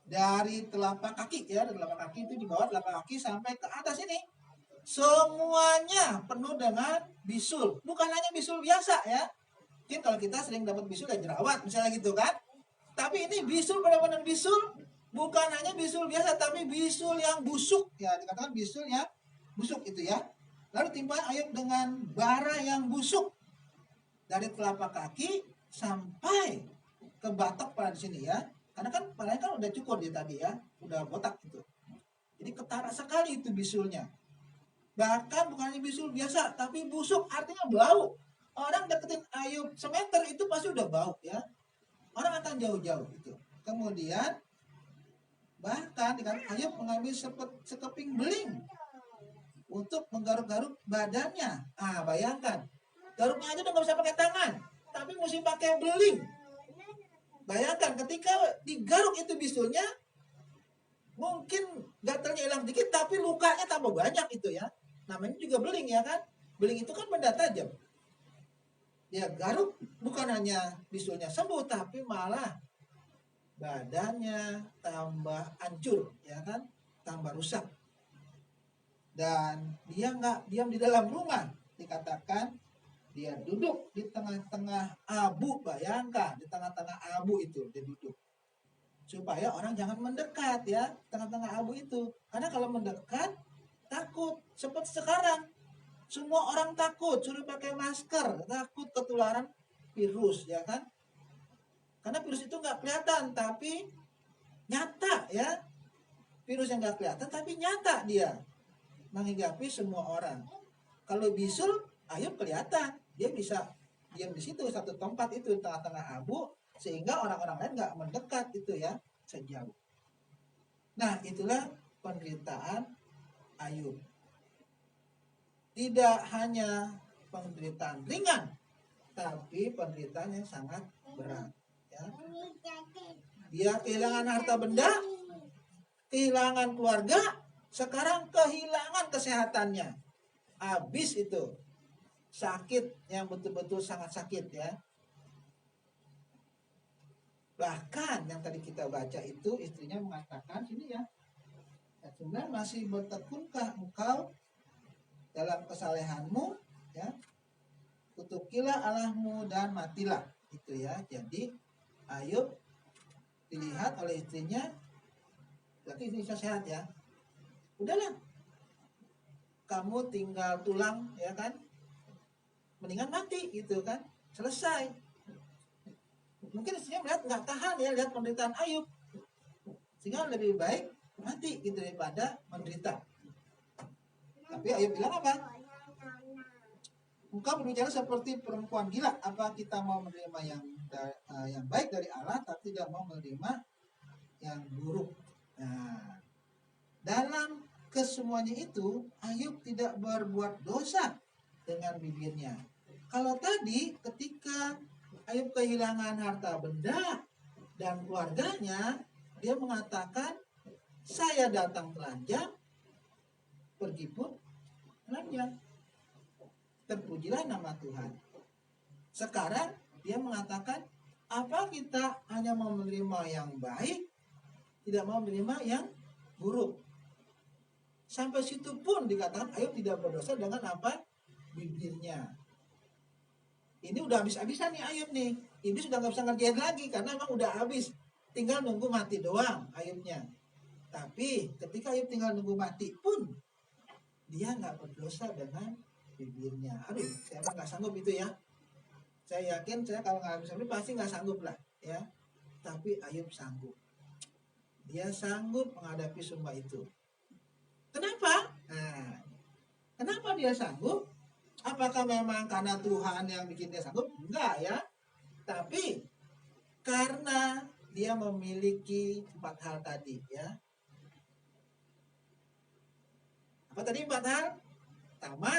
dari telapak kaki ya, dari telapak kaki itu di bawah telapak kaki sampai ke atas ini. Semuanya penuh dengan bisul. Bukan hanya bisul biasa ya. Mungkin kalau kita sering dapat bisul dan jerawat misalnya gitu kan. Tapi ini bisul benar-benar bisul. Bukan hanya bisul biasa, tapi bisul yang busuk. Ya, dikatakan bisul yang busuk itu ya. Lalu timpa Ayub dengan bara yang busuk. Dari telapak kaki sampai ke batok pada di sini ya. Karena kan palanya kan udah cukur dia tadi ya. Udah botak itu. Jadi ketara sekali itu bisulnya. Bahkan bukan hanya bisul biasa, tapi busuk artinya bau. Orang deketin Ayub semeter itu pasti udah bau ya. Orang akan jauh-jauh itu. Kemudian bahkan dengan Ayub mengambil sekeping beling untuk menggaruk-garuk badannya. Bayangkan, garuknya aja udah nggak bisa pakai tangan, tapi mesti pakai beling. Bayangkan ketika digaruk itu bisulnya, mungkin gatalnya hilang dikit, tapi lukanya tambah banyak itu ya. Namanya juga beling ya kan. Beling itu kan benda tajam. Dia garuk bukan hanya bisulnya sembuh, tapi malah badannya tambah hancur ya kan, tambah rusak. Dan dia nggak diam di dalam rumah, dikatakan dia duduk di tengah-tengah abu. Bayangkan di tengah-tengah abu itu dia duduk supaya orang jangan mendekat ya, tengah-tengah abu itu. Karena kalau mendekat takut. Seperti sekarang semua orang takut, suruh pakai masker, takut ketularan virus ya kan. Karena virus itu nggak kelihatan tapi nyata ya. Virus yang nggak kelihatan tapi nyata dia menghinggapi semua orang. Kalau bisul, Ayub kelihatan dia bisa diam di situ satu tempat itu tengah-tengah abu sehingga orang-orang lain nggak mendekat itu ya sejauh. Nah itulah penderitaan Ayub. Tidak hanya penderitaan ringan, tapi penderitaan yang sangat berat. Ya. Dia kehilangan harta benda, kehilangan keluarga, sekarang kehilangan kesehatannya. Habis itu. Sakit yang betul-betul sangat sakit ya. Bahkan yang tadi kita baca itu istrinya mengatakan sini ya. Sebenarnya masih bertekunkah engkau dalam kesalehanmu ya. Kutukilah Allahmu dan matilah gitu ya. Jadi Ayub dilihat oleh istrinya, berarti istrinya sehat ya. Udahlah, kamu tinggal tulang ya kan, mendingan mati gitu kan, selesai. Mungkin istrinya melihat nggak tahan ya lihat penderitaan Ayub, sehingga lebih baik mati gitu daripada menderita. Tapi Ayub bilang apa? Engkau berbicara seperti perempuan gila. Apa kita mau menerima yang baik dari Allah, tapi tidak mau menerima yang buruk. Nah, dalam kesemuanya itu Ayub tidak berbuat dosa dengan bibirnya. Kalau tadi ketika Ayub kehilangan harta benda dan keluarganya, dia mengatakan saya datang telanjang, pergi pun telanjang. Terpujilah nama Tuhan. Sekarang dia mengatakan apa kita hanya mau menerima yang baik, tidak mau menerima yang buruk. Sampai situ pun dikatakan Ayub tidak berdosa dengan apa? Bibirnya. Ini udah habis-habisan nih Ayub nih. Iblis sudah nggak bisa ngerjain lagi karena memang udah habis. Tinggal nunggu mati doang Ayubnya. Tapi ketika Ayub tinggal nunggu mati pun dia nggak berdosa dengan bibirnya. Aduh, saya emang nggak sanggup itu ya. Saya yakin saya kalau nggak bisa ini pasti nggak sanggup lah ya. Tapi Ayub sanggup. Dia sanggup menghadapi semua itu. Kenapa? Nah, kenapa dia sanggup? Apakah memang karena Tuhan yang bikin dia sanggup? Enggak ya. Tapi karena dia memiliki 4 hal tadi ya. Apa tadi 4 hal? Pertama,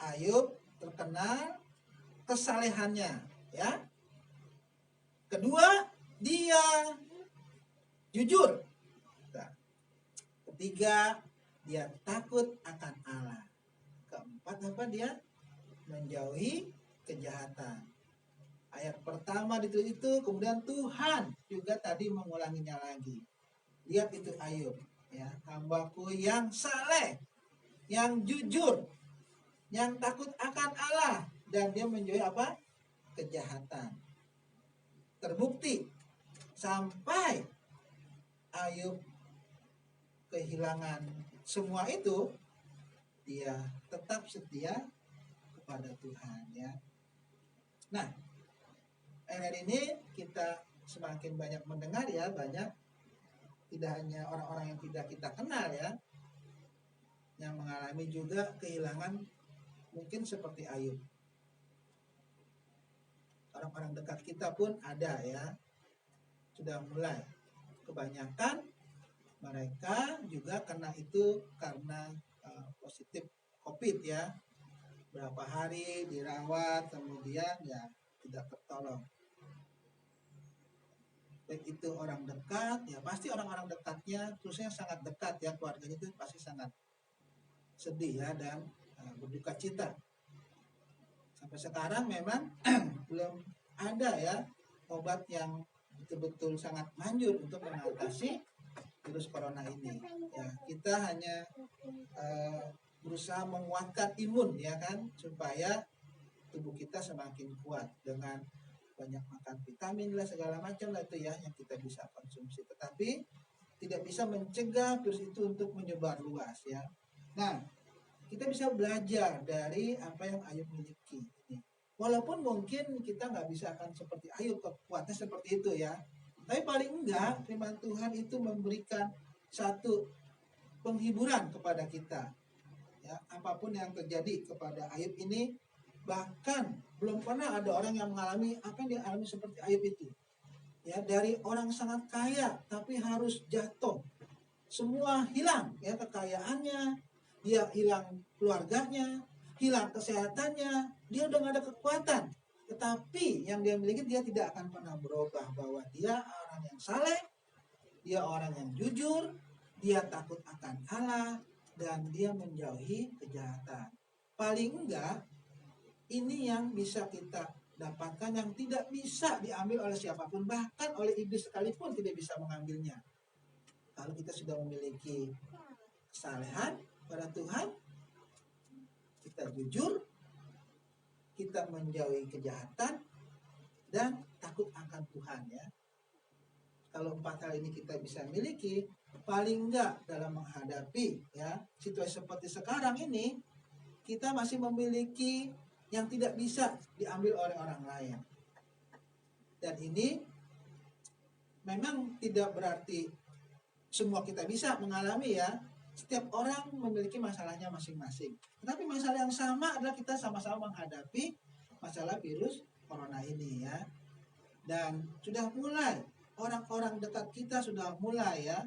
Ayub terkenal kesalehannya ya. Kedua, dia jujur. Nah, ketiga, dia takut akan Allah. Keempat apa dia? Menjauhi kejahatan. Ayat pertama itu kemudian Tuhan juga tadi mengulanginya lagi. Lihat itu Ayub ya, hambaku yang saleh, yang jujur, yang takut akan Allah, dan dia menjauhi apa? Kejahatan. Terbukti sampai Ayub kehilangan semua itu, dia tetap setia kepada Tuhan ya. Nah, hari ini kita semakin banyak mendengar ya, banyak tidak hanya orang-orang yang tidak kita kenal ya, yang mengalami juga kehilangan mungkin seperti Ayub. Orang-orang dekat kita pun ada ya, sudah mulai. Kebanyakan mereka juga kena itu karena positif COVID ya, berapa hari dirawat kemudian ya tidak tertolong. Baik itu orang dekat ya, pasti orang-orang dekatnya, terusnya sangat dekat ya, keluarganya itu pasti sangat sedih ya dan berduka cita. Sampai sekarang memang belum ada ya obat yang betul-betul sangat manjur untuk mengatasi virus corona ini ya. Kita hanya berusaha menguatkan imun ya kan, supaya tubuh kita semakin kuat dengan banyak makan vitamin lah segala macam lah itu ya yang kita bisa konsumsi, tetapi tidak bisa mencegah virus itu untuk menyebar luas ya. Nah, kita bisa belajar dari apa yang Ayub miliki ini. Walaupun mungkin kita nggak bisa akan seperti Ayub kekuatannya seperti itu ya, tapi paling enggak firman Tuhan itu memberikan satu penghiburan kepada kita Ya, apapun yang terjadi kepada Ayub ini, bahkan belum pernah ada orang yang mengalami apa yang dialami seperti Ayub itu. Ya, dari orang sangat kaya tapi harus jatuh. Semua hilang, ya, kekayaannya, dia hilang keluarganya, hilang kesehatannya, dia udah gak ada kekuatan. Tetapi yang dia miliki, dia tidak akan pernah berubah, bahwa dia orang yang saleh, dia orang yang jujur, dia takut akan Allah, dan dia menjauhi kejahatan. Paling enggak, ini yang bisa kita dapatkan, yang tidak bisa diambil oleh siapapun, bahkan oleh iblis sekalipun tidak bisa mengambilnya. Kalau kita sudah memiliki kesalehan pada Tuhan, kita jujur, kita menjauhi kejahatan, dan takut akan Tuhan, ya. Kalau 4 hal ini kita bisa miliki, paling enggak dalam menghadapi, ya, situasi seperti sekarang ini, kita masih memiliki yang tidak bisa diambil oleh orang lain. Dan ini memang tidak berarti semua kita bisa mengalami, ya. Setiap orang memiliki masalahnya masing-masing. Tetapi masalah yang sama adalah kita sama-sama menghadapi masalah virus corona ini, ya. Dan sudah mulai, orang-orang dekat kita sudah mulai, ya,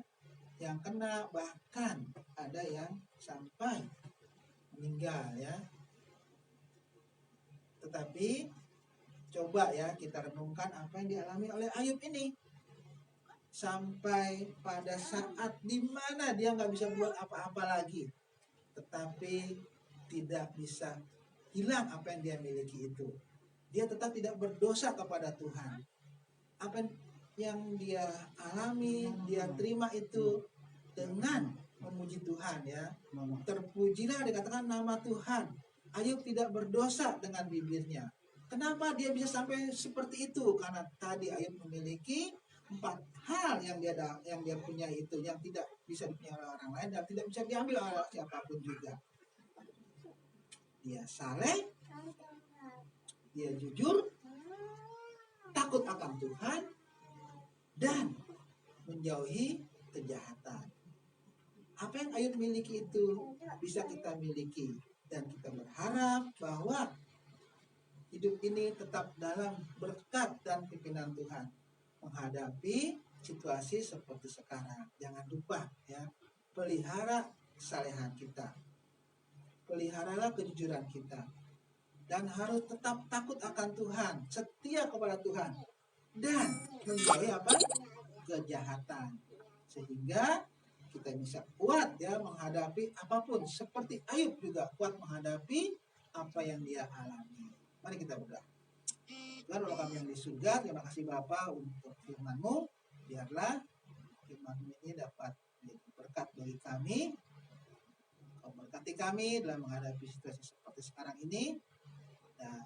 yang kena, bahkan ada yang sampai meninggal, ya. Tetapi coba, ya, kita renungkan apa yang dialami oleh Ayub ini. Sampai pada saat dimana dia nggak bisa buat apa-apa lagi, tetapi tidak bisa hilang apa yang dia miliki itu. Dia tetap tidak berdosa kepada Tuhan. Apa yang dia alami, dia terima itu dengan memuji Tuhan, ya. Terpujilah, dikatakan, nama Tuhan. Ayub tidak berdosa dengan bibirnya. Kenapa dia bisa sampai seperti itu? Karena tadi Ayub memiliki 4 hal yang dia punya itu, yang tidak bisa dipunyai oleh orang lain dan tidak bisa diambil oleh siapapun juga. Dia saleh, dia jujur, takut akan Tuhan, dan menjauhi kejahatan. Apa yang Ayub miliki itu bisa kita miliki, dan kita berharap bahwa hidup ini tetap dalam berkat dan pimpinan Tuhan menghadapi situasi seperti sekarang. Jangan lupa, ya, pelihara kesalehan kita, peliharalah kejujuran kita, dan harus tetap takut akan Tuhan, setia kepada Tuhan, dan menjauhi apa? Kejahatan, sehingga kita bisa kuat, ya, menghadapi apapun. Seperti Ayub juga kuat menghadapi apa yang dia alami. Mari kita berdoa. Tuhan, Allah kami yang di surga, terima kasih Bapa untuk firman-Mu. Biarlah firman-Mu ini dapat menjadi berkat bagi kami. Kau berkati kami dalam menghadapi situasi seperti sekarang ini. Dan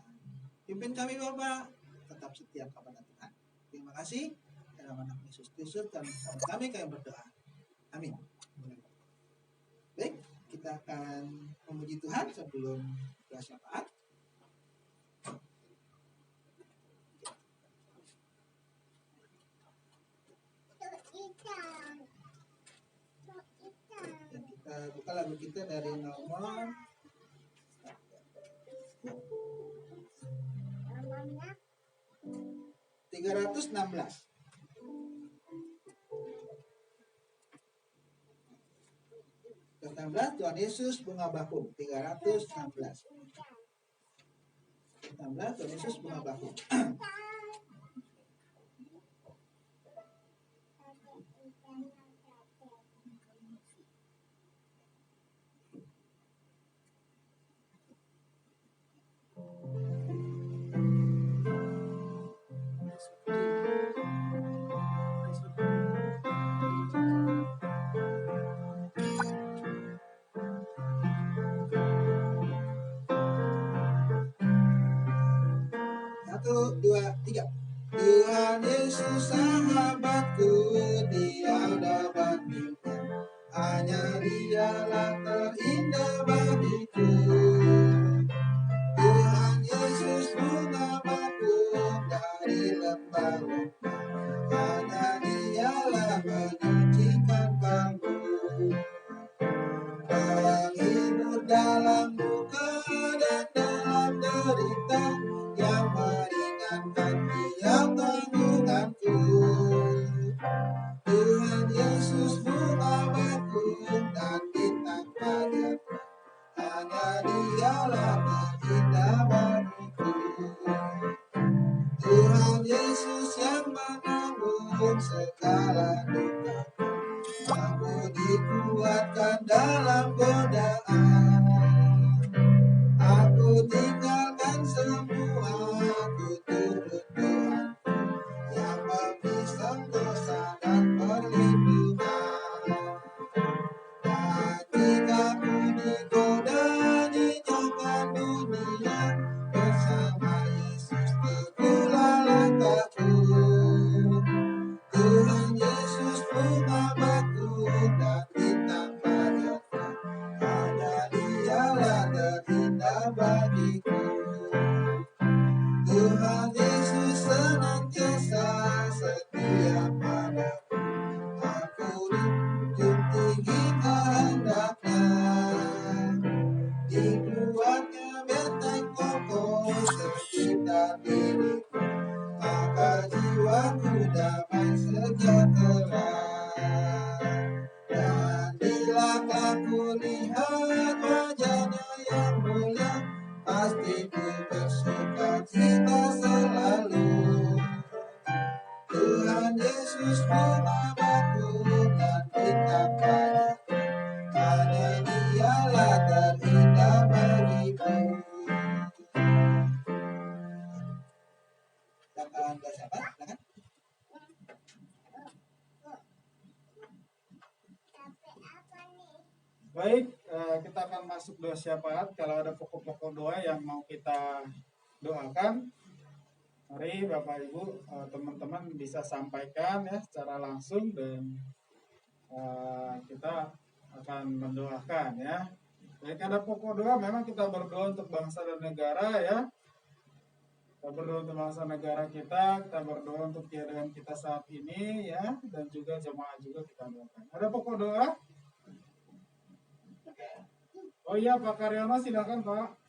pimpin kami Bapa, tetap setia kepada Tuhan. Terima kasih. Dalam nama Yesus Kristus dan kami berdoa. Amin. Baik, kita akan memuji Tuhan sebelum doa syafaat. Dan kita buka lagu kita dari nomor 316. Tuhan Yesus bunga bakung 316. 16 Tuhan Yesus bunga bakung. Satu, dua, tiga. Tuhan Yesus sahabatku, Dia dapat minta, hanya Dialah terindah bagiku. Tuhan Yesus bunga bakung dari lembah-lembah, hanya Dialah menyucikan kalbu. Penghibur dan dialah terindah bagiku. Tuhan Yesus yang menanggung segala duka, aku dikuatkan dalam godaan. Aku tinggalkan semua, aku turut Tuhan yang memisah dosa dan perlindungan. Ketika ku digoda dinyongkan dunia, bersama Yesus teguhlah langkahku. Tuhan Yesus pengamaku dan bintang fajarku, hanya dialah terindah bagiku. Tuhan Yesus senantiasa setia padaku, aku dijunjung tinggi kehendaknya. Dibuatnya benteng kokoh sekitar diriku, maka jiwaku damai sejahtera. Dan bila aku lihat wajahnya yang mulia, pasti ku bersuka cita selalu. Tuhan Yesus pengamaku dan bintang fajarku, hanya dialah terindah bagiku. Silakan Mbak siapa? Silakan.
Baik, kita akan masuk doa syafaat. Kalau ada pokok-pokok doa yang mau kita doakan, mari Bapak Ibu, teman-teman bisa sampaikan ya secara langsung dan kita akan mendoakan ya. Baik, ada pokok doa, memang kita berdoa untuk bangsa dan negara ya. Kita berdoa untuk bangsa negara kita berdoa untuk keadaan kita saat ini ya, dan juga jemaah juga kita doakan. Ada pokok doa? Oh iya, Pak Karyono silakan Pak.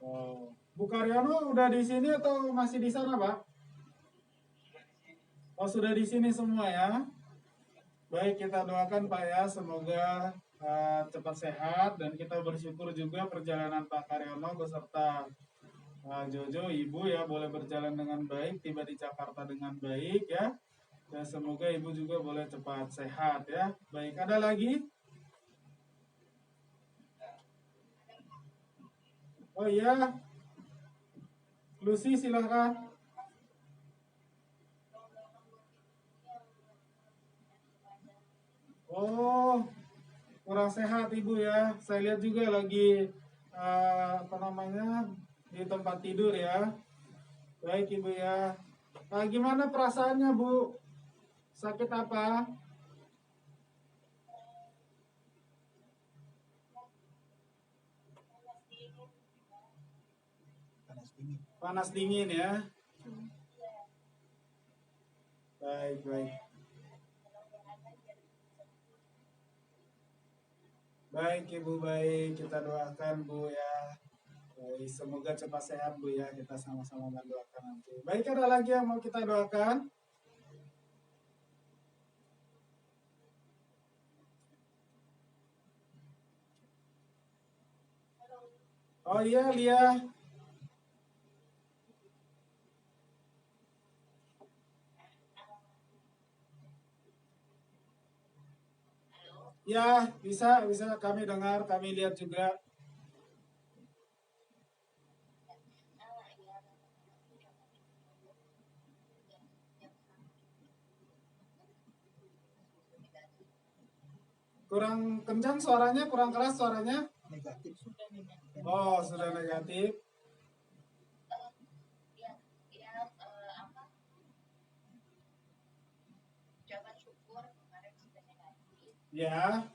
Oh, Bu Karyono udah di sini atau masih di sana, Pak? Oh, sudah di sini semua ya. Baik, kita doakan Pak ya, semoga cepat sehat dan kita bersyukur juga perjalanan Pak Karyono beserta Jojo, Ibu ya, boleh berjalan dengan baik, tiba di Jakarta dengan baik ya. Dan semoga Ibu juga boleh cepat sehat ya. Baik, ada lagi? Oh iya, Lucy silahkan. Oh, kurang sehat Ibu ya. Saya lihat juga lagi apa namanya di tempat tidur ya. Baik Ibu ya. Gimana perasaannya Bu? Sakit apa?
Panas dingin.
Panas dingin ya. Baik, baik. Baik Ibu, baik. Kita doakan Bu ya. Baik, semoga cepat sehat Bu ya. Kita sama-sama mendoakan nanti. Baik, ada lagi yang mau kita doakan? Oh iya, Lia. Ya, bisa kami dengar, kami lihat juga. Kurang kencang suaranya, kurang keras suaranya.
Negatif.
Oh, sudah negatif. Ya.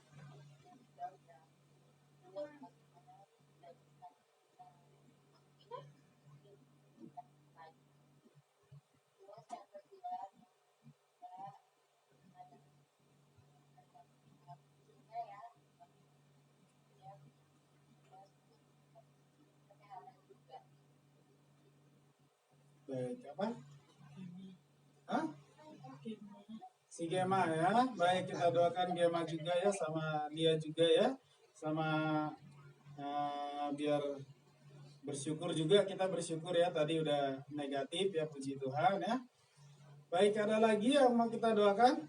Baik, apa? Hah? Si Gema ya. Baik, kita doakan Gema juga ya, sama Lia juga ya. Sama biar bersyukur juga, kita bersyukur ya, tadi udah negatif ya, puji Tuhan ya. Baik, ada lagi yang mau kita doakan?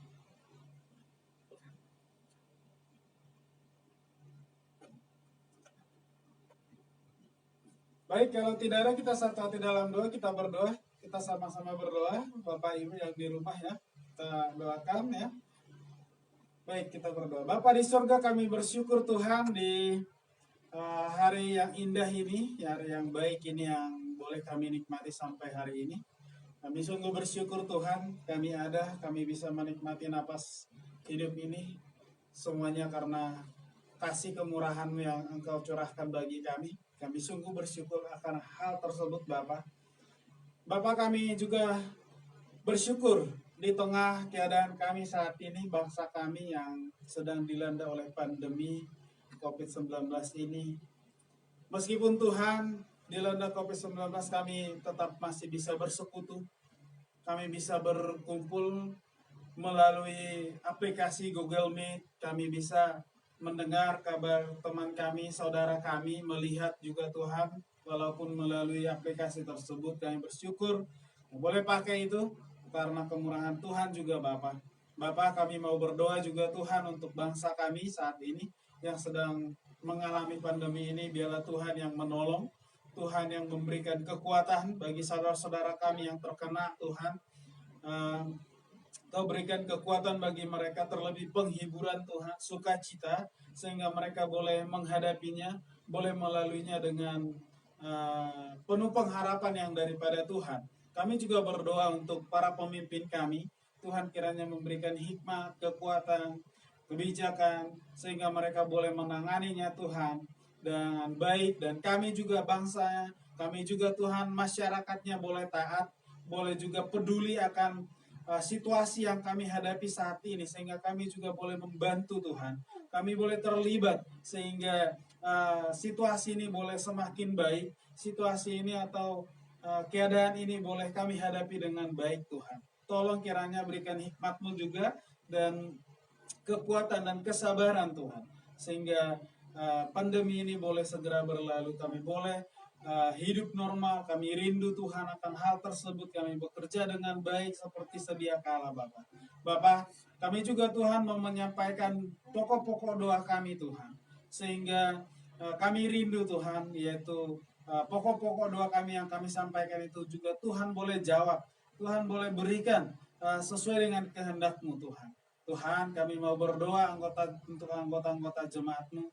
Baik, kalau tidak ada, kita satu hati dalam doa, kita berdoa. Kita sama-sama berdoa, Bapak Ibu yang di rumah ya. Kita doakan ya. Baik, kita berdoa. Bapa di surga, kami bersyukur Tuhan di hari yang indah ini, hari yang baik ini yang boleh kami nikmati sampai hari ini. Kami sungguh bersyukur Tuhan, kami ada, kami bisa menikmati napas hidup ini. Semuanya karena kasih kemurahan yang Engkau curahkan bagi kami. Kami sungguh bersyukur akan hal tersebut Bapak. Bapak, kami juga bersyukur di tengah keadaan kami saat ini, bangsa kami yang sedang dilanda oleh pandemi COVID-19 ini. Meskipun Tuhan dilanda COVID-19, kami tetap masih bisa bersekutu. Kami bisa berkumpul melalui aplikasi Google Meet. Kami bisa mendengar kabar teman kami, saudara kami, melihat juga Tuhan, walaupun melalui aplikasi tersebut. Kami bersyukur boleh pakai itu karena kemurahan Tuhan juga Bapak. Bapak, kami mau berdoa juga Tuhan untuk bangsa kami saat ini yang sedang mengalami pandemi ini. Biarlah Tuhan yang menolong, Tuhan yang memberikan kekuatan bagi saudara-saudara kami yang terkena. Tuhan, Kau berikan kekuatan bagi mereka, terlebih penghiburan Tuhan, sukacita, sehingga mereka boleh menghadapinya, boleh melaluinya dengan penuh pengharapan yang daripada Tuhan. Kami juga berdoa untuk para pemimpin kami, Tuhan kiranya memberikan hikmat, kekuatan, kebijakan, sehingga mereka boleh menanganinya Tuhan dengan baik. Dan kami juga bangsa, kami juga Tuhan masyarakatnya boleh taat, boleh juga peduli akan situasi yang kami hadapi saat ini, sehingga kami juga boleh membantu Tuhan. Kami boleh terlibat sehingga situasi ini boleh semakin baik. Situasi ini atau keadaan ini boleh kami hadapi dengan baik Tuhan. Tolong kiranya berikan hikmat-Mu juga dan kekuatan dan kesabaran Tuhan, sehingga pandemi ini boleh segera berlalu. Kami boleh hidup normal. Kami rindu Tuhan akan hal tersebut. Kami bekerja dengan baik seperti sedia kala Bapak. Bapak, kami juga Tuhan mau menyampaikan pokok-pokok doa kami Tuhan, sehingga kami rindu Tuhan, yaitu pokok-pokok doa kami yang kami sampaikan itu juga Tuhan boleh jawab, Tuhan boleh berikan sesuai dengan kehendak-Mu Tuhan. Tuhan, kami mau berdoa untuk anggota-anggota jemaat-Mu.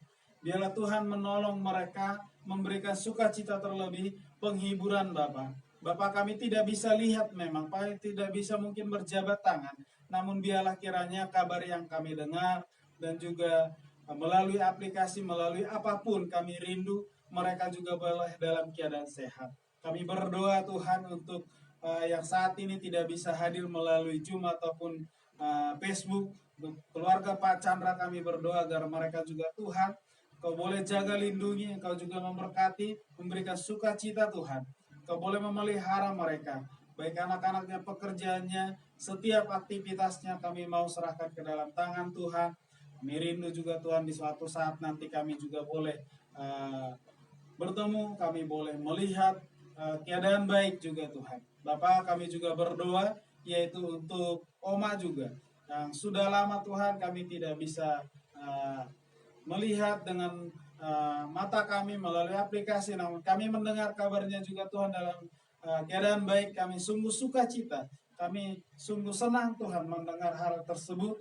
Biarlah Tuhan menolong mereka, memberikan sukacita, terlebih penghiburan Bapak. Bapak, kami tidak bisa lihat memang, Pak, tidak bisa mungkin berjabat tangan. Namun biarlah kiranya kabar yang kami dengar dan juga melalui aplikasi, melalui apapun kami rindu, mereka juga boleh dalam keadaan sehat. Kami berdoa Tuhan untuk yang saat ini tidak bisa hadir melalui Zoom ataupun Facebook. Untuk keluarga Pak Chandra kami berdoa agar mereka juga Tuhan, Kau boleh jaga lindungi, Kau juga memberkati, memberikan sukacita Tuhan. Kau boleh memelihara mereka, baik anak-anaknya, pekerjaannya, setiap aktivitasnya kami mau serahkan ke dalam tangan Tuhan. Kami rindu juga Tuhan di suatu saat nanti kami juga boleh bertemu, kami boleh melihat keadaan baik juga Tuhan. Bapak, kami juga berdoa yaitu untuk Oma juga, yang sudah lama Tuhan kami tidak bisa melihat dengan mata kami melalui aplikasi, namun kami mendengar kabarnya juga Tuhan dalam keadaan baik. Kami sungguh sukacita, kami sungguh senang Tuhan mendengar hal tersebut.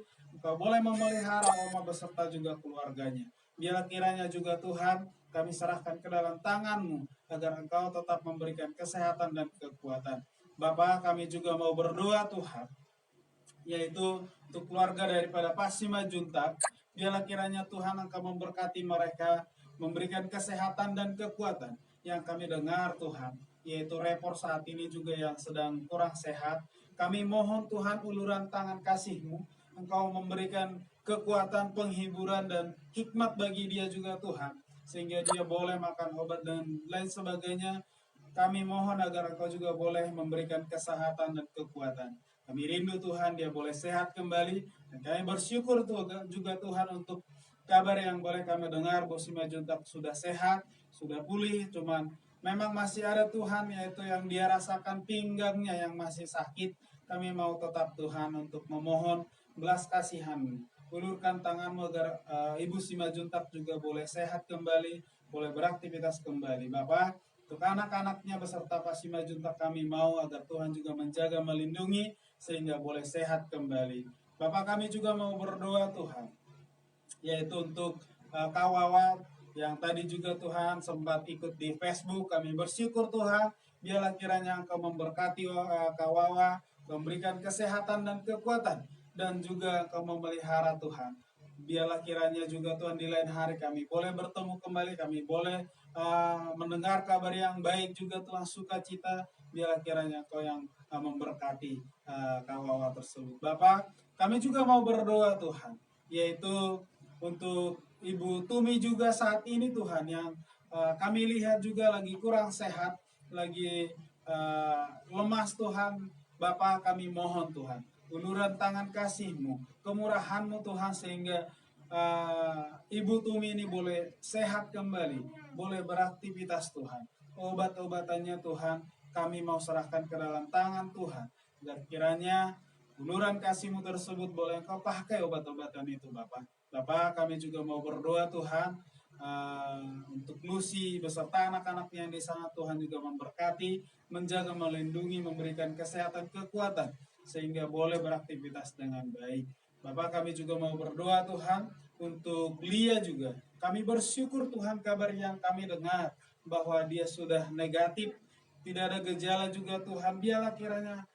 Engkau boleh memelihara Oma beserta juga keluarganya. Biarlah kiranya juga Tuhan, kami serahkan ke dalam tangan-Mu, agar Engkau tetap memberikan kesehatan dan kekuatan. Bapa, kami juga mau berdoa Tuhan, yaitu untuk keluarga daripada Pak Simajuntak. Biarlah kiranya Tuhan Engkau memberkati mereka, memberikan kesehatan dan kekuatan. Yang kami dengar Tuhan, yaitu report saat ini juga yang sedang kurang sehat. Kami mohon Tuhan uluran tangan kasih-Mu, Engkau memberikan kekuatan, penghiburan, dan hikmat bagi dia juga Tuhan, sehingga dia boleh makan obat dan lain sebagainya. Kami mohon agar Engkau juga boleh memberikan kesehatan dan kekuatan. Kami rindu Tuhan, dia boleh sehat kembali. Dan kami bersyukur juga Tuhan untuk kabar yang boleh kami dengar, bahwa Simajuntak sudah sehat, sudah pulih. Cuman memang masih ada Tuhan, yaitu yang dia rasakan pinggangnya yang masih sakit. Kami mau tetap Tuhan untuk memohon belas kasihan-Mu. Ulurkan tangan-Mu agar Ibu Simajuntak juga boleh sehat kembali, boleh beraktivitas kembali. Bapak, untuk anak-anaknya beserta Pak Simajuntak kami mau agar Tuhan juga menjaga, melindungi, sehingga boleh sehat kembali. Bapak, kami juga mau berdoa Tuhan, yaitu untuk Kawawa yang tadi juga Tuhan sempat ikut di Facebook. Kami bersyukur Tuhan, biarlah kiranya Engkau memberkati Kawawa, memberikan kesehatan dan kekuatan, dan juga Engkau memelihara Tuhan. Biarlah kiranya juga Tuhan di lain hari kami boleh bertemu kembali, kami boleh mendengar kabar yang baik juga Tuhan, sukacita. Biarlah kiranya Engkau yang memberkati Kawawa tersebut. Bapak, kami juga mau berdoa Tuhan, yaitu untuk Ibu Tumi juga saat ini Tuhan, yang kami lihat juga lagi kurang sehat, lagi lemas Tuhan. Bapa, kami mohon Tuhan, uluran tangan kasih-Mu, kemurahan-Mu Tuhan, sehingga Ibu Tumi ini boleh sehat kembali, boleh beraktivitas Tuhan. Obat-obatannya Tuhan, kami mau serahkan ke dalam tangan Tuhan, dan kiranya uluran kasih-Mu tersebut boleh Engkau pakai obat-obatan itu Bapak. Bapak, kami juga mau berdoa Tuhan, untuk Lucy beserta anak-anaknya yang di sana. Tuhan juga memberkati, menjaga, melindungi, memberikan kesehatan, kekuatan, sehingga boleh beraktivitas dengan baik. Bapak, kami juga mau berdoa Tuhan untuk Lia juga. Kami bersyukur Tuhan, kabar yang kami dengar bahwa dia sudah negatif, tidak ada gejala juga Tuhan. Biarlah kiranya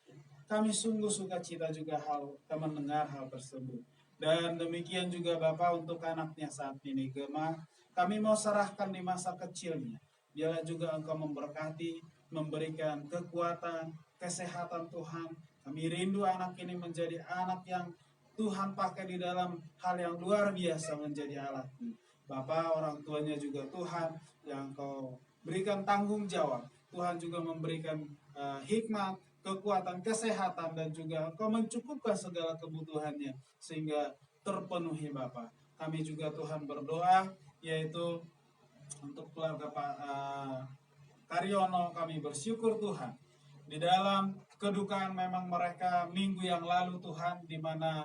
kami sungguh sukacita juga mendengar hal tersebut. Dan demikian juga Bapak untuk anaknya saat ini, Gemma. Kami mau serahkan di masa kecilnya. Biarlah juga Engkau memberkati, memberikan kekuatan, kesehatan Tuhan. Kami rindu anak ini menjadi anak yang Tuhan pakai di dalam hal yang luar biasa, menjadi alat-Mu. Bapak, orang tuanya juga Tuhan yang Engkau berikan tanggung jawab. Tuhan juga memberikan hikmat, kekuatan, kesehatan, dan juga Engkau mencukupkan segala kebutuhannya sehingga terpenuhi Bapak. Kami juga Tuhan berdoa, yaitu untuk keluarga Pak Karyono. Kami bersyukur Tuhan, di dalam kedukaan memang mereka minggu yang lalu Tuhan, di mana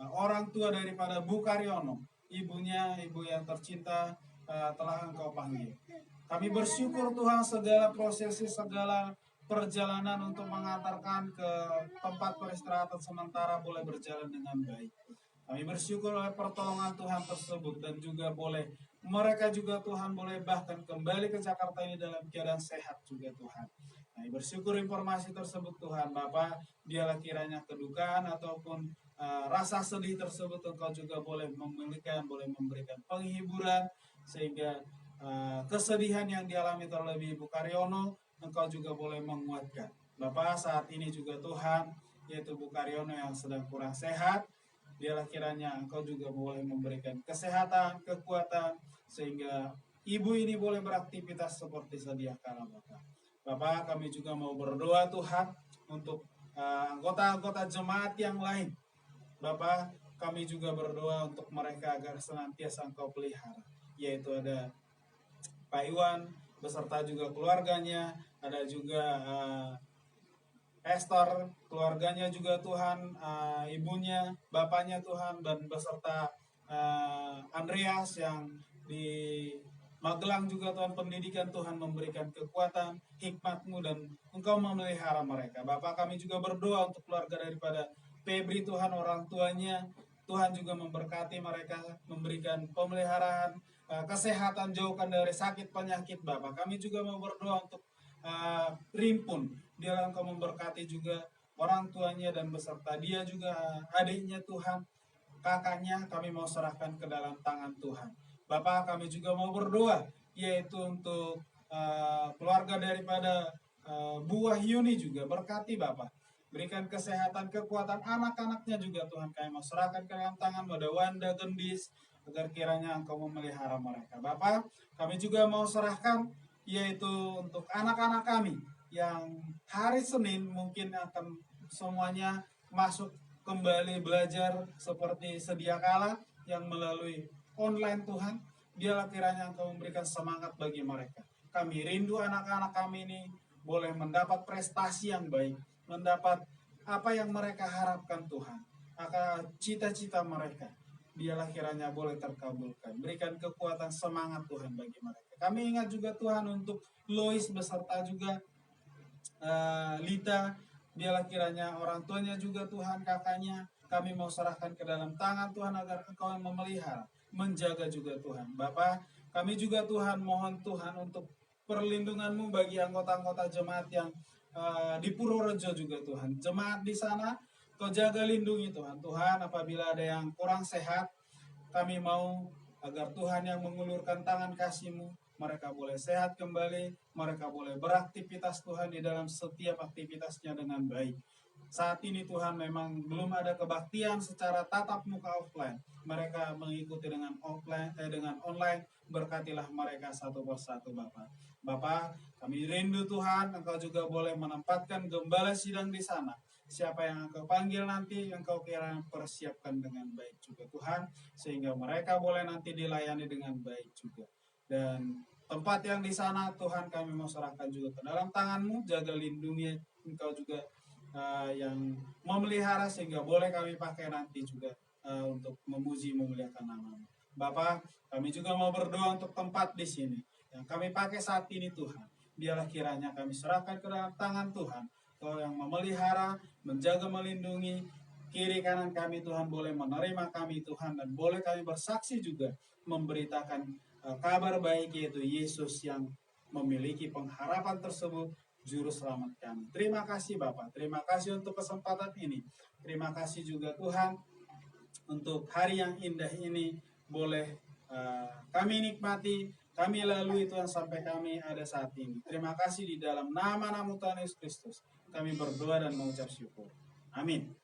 orang tua daripada Bu Karyono, ibunya, ibu yang tercinta, telah Engkau panggil. Kami bersyukur Tuhan, segala prosesi, segala perjalanan untuk mengantarkan ke tempat peristirahatan sementara boleh berjalan dengan baik. Kami bersyukur oleh pertolongan Tuhan tersebut, dan juga boleh mereka juga Tuhan boleh bahkan kembali ke Jakarta ini dalam keadaan sehat juga Tuhan. Kami bersyukur informasi tersebut Tuhan. Bapak, biarlah kiranya kedukaan ataupun rasa sedih tersebut Engkau juga boleh memiliki, boleh memberikan penghiburan, sehingga kesedihan yang dialami terlebih Ibu Karyono, Engkau juga boleh menguatkan. Bapak, saat ini juga Tuhan, yaitu Bu Karyono yang sedang kurang sehat, biarlah kiranya Engkau juga boleh memberikan kesehatan, kekuatan, sehingga ibu ini boleh beraktivitas seperti sedia kala Bapak. Bapak, kami juga mau berdoa Tuhan untuk anggota-anggota jemaat yang lain. Bapak, kami juga berdoa untuk mereka agar senantiasa Engkau pelihara, yaitu ada Pak Iwan beserta juga keluarganya, ada juga Esther, keluarganya juga Tuhan, ibunya, bapaknya Tuhan, dan beserta Andreas yang di Magelang juga Tuhan, pendidikan Tuhan memberikan kekuatan, hikmat-Mu, dan Engkau memelihara mereka. Bapak, kami juga berdoa untuk keluarga daripada Febri Tuhan, orang tuanya, Tuhan juga memberkati mereka, memberikan pemeliharaan, kesehatan, jauhkan dari sakit penyakit Bapak. Kami juga mau berdoa untuk Rimpun, biarlah Engkau memberkati juga orang tuanya dan beserta dia juga adiknya Tuhan, kakaknya kami mau serahkan ke dalam tangan Tuhan. Bapak, kami juga mau berdoa yaitu untuk keluarga daripada Bu Wahyuni juga, berkati Bapak. Berikan kesehatan, kekuatan anak-anaknya juga Tuhan. Kami mau serahkan ke dalam tangan Pada Wanda Gendis, agar kiranya Engkau memelihara mereka. Bapak, kami juga mau serahkan yaitu untuk anak-anak kami yang hari Senin mungkin akan semuanya masuk kembali belajar seperti sedia kala yang melalui online Tuhan. Biarlah kiranya Engkau memberikan semangat bagi mereka. Kami rindu anak-anak kami ini boleh mendapat prestasi yang baik, mendapat apa yang mereka harapkan Tuhan, akan cita-cita mereka. Biarlah kiranya boleh terkabulkan. Berikan kekuatan semangat Tuhan bagi mereka. Kami ingat juga Tuhan untuk Lois beserta juga Lita. Biarlah kiranya orang tuanya juga Tuhan, kakaknya, kami mau serahkan ke dalam tangan Tuhan agar Engkau yang memelihara, menjaga juga Tuhan. Bapak, kami juga Tuhan mohon Tuhan untuk perlindungan-Mu bagi anggota-anggota jemaat yang di Purworejo juga Tuhan. Jemaat di sana Kau jaga lindungi Tuhan. Tuhan, apabila ada yang kurang sehat, kami mau agar Tuhan yang mengulurkan tangan kasih-Mu, mereka boleh sehat kembali, mereka boleh beraktivitas Tuhan di dalam setiap aktivitasnya dengan baik. Saat ini Tuhan memang belum ada kebaktian secara tatap muka offline. Mereka mengikuti dengan dengan online. Berkatilah mereka satu persatu Bapak. Bapak, kami rindu Tuhan, Engkau juga boleh menempatkan gembala sidang di sana. Siapa yang Engkau panggil nanti, Engkau kira persiapkan dengan baik juga Tuhan, sehingga mereka boleh nanti dilayani dengan baik juga. Dan tempat yang di sana Tuhan kami mau serahkan juga ke dalam tangan-Mu, jaga lindungi Engkau juga yang memelihara sehingga boleh kami pakai nanti juga untuk memuji memuliakan nama-Mu. Bapak, kami juga mau berdoa untuk tempat di sini yang kami pakai saat ini Tuhan. Biarlah kiranya kami serahkan ke dalam tangan Tuhan. Kau yang memelihara, menjaga, melindungi kiri kanan kami Tuhan, boleh menerima kami Tuhan, dan boleh kami bersaksi juga memberitakan kabar baik yaitu Yesus yang memiliki pengharapan tersebut, juru selamat kami. Terima kasih Bapak, terima kasih untuk kesempatan ini. Terima kasih juga Tuhan untuk hari yang indah ini boleh kami nikmati, kami lalui Tuhan sampai kami ada saat ini. Terima kasih di dalam nama-Nama Tuhan Yesus Kristus. Kami berdoa dan mengucap syukur. Amin.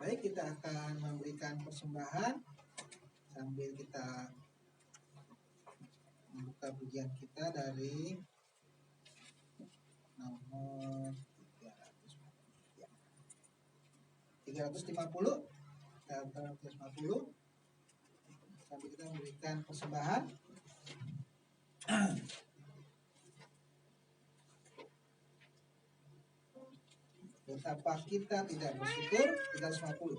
Baik, kita akan memberikan persembahan sambil kita membuka pujian kita dari nomor 350 sambil kita memberikan persembahan. Betapa kita tidak bersyukur. 350.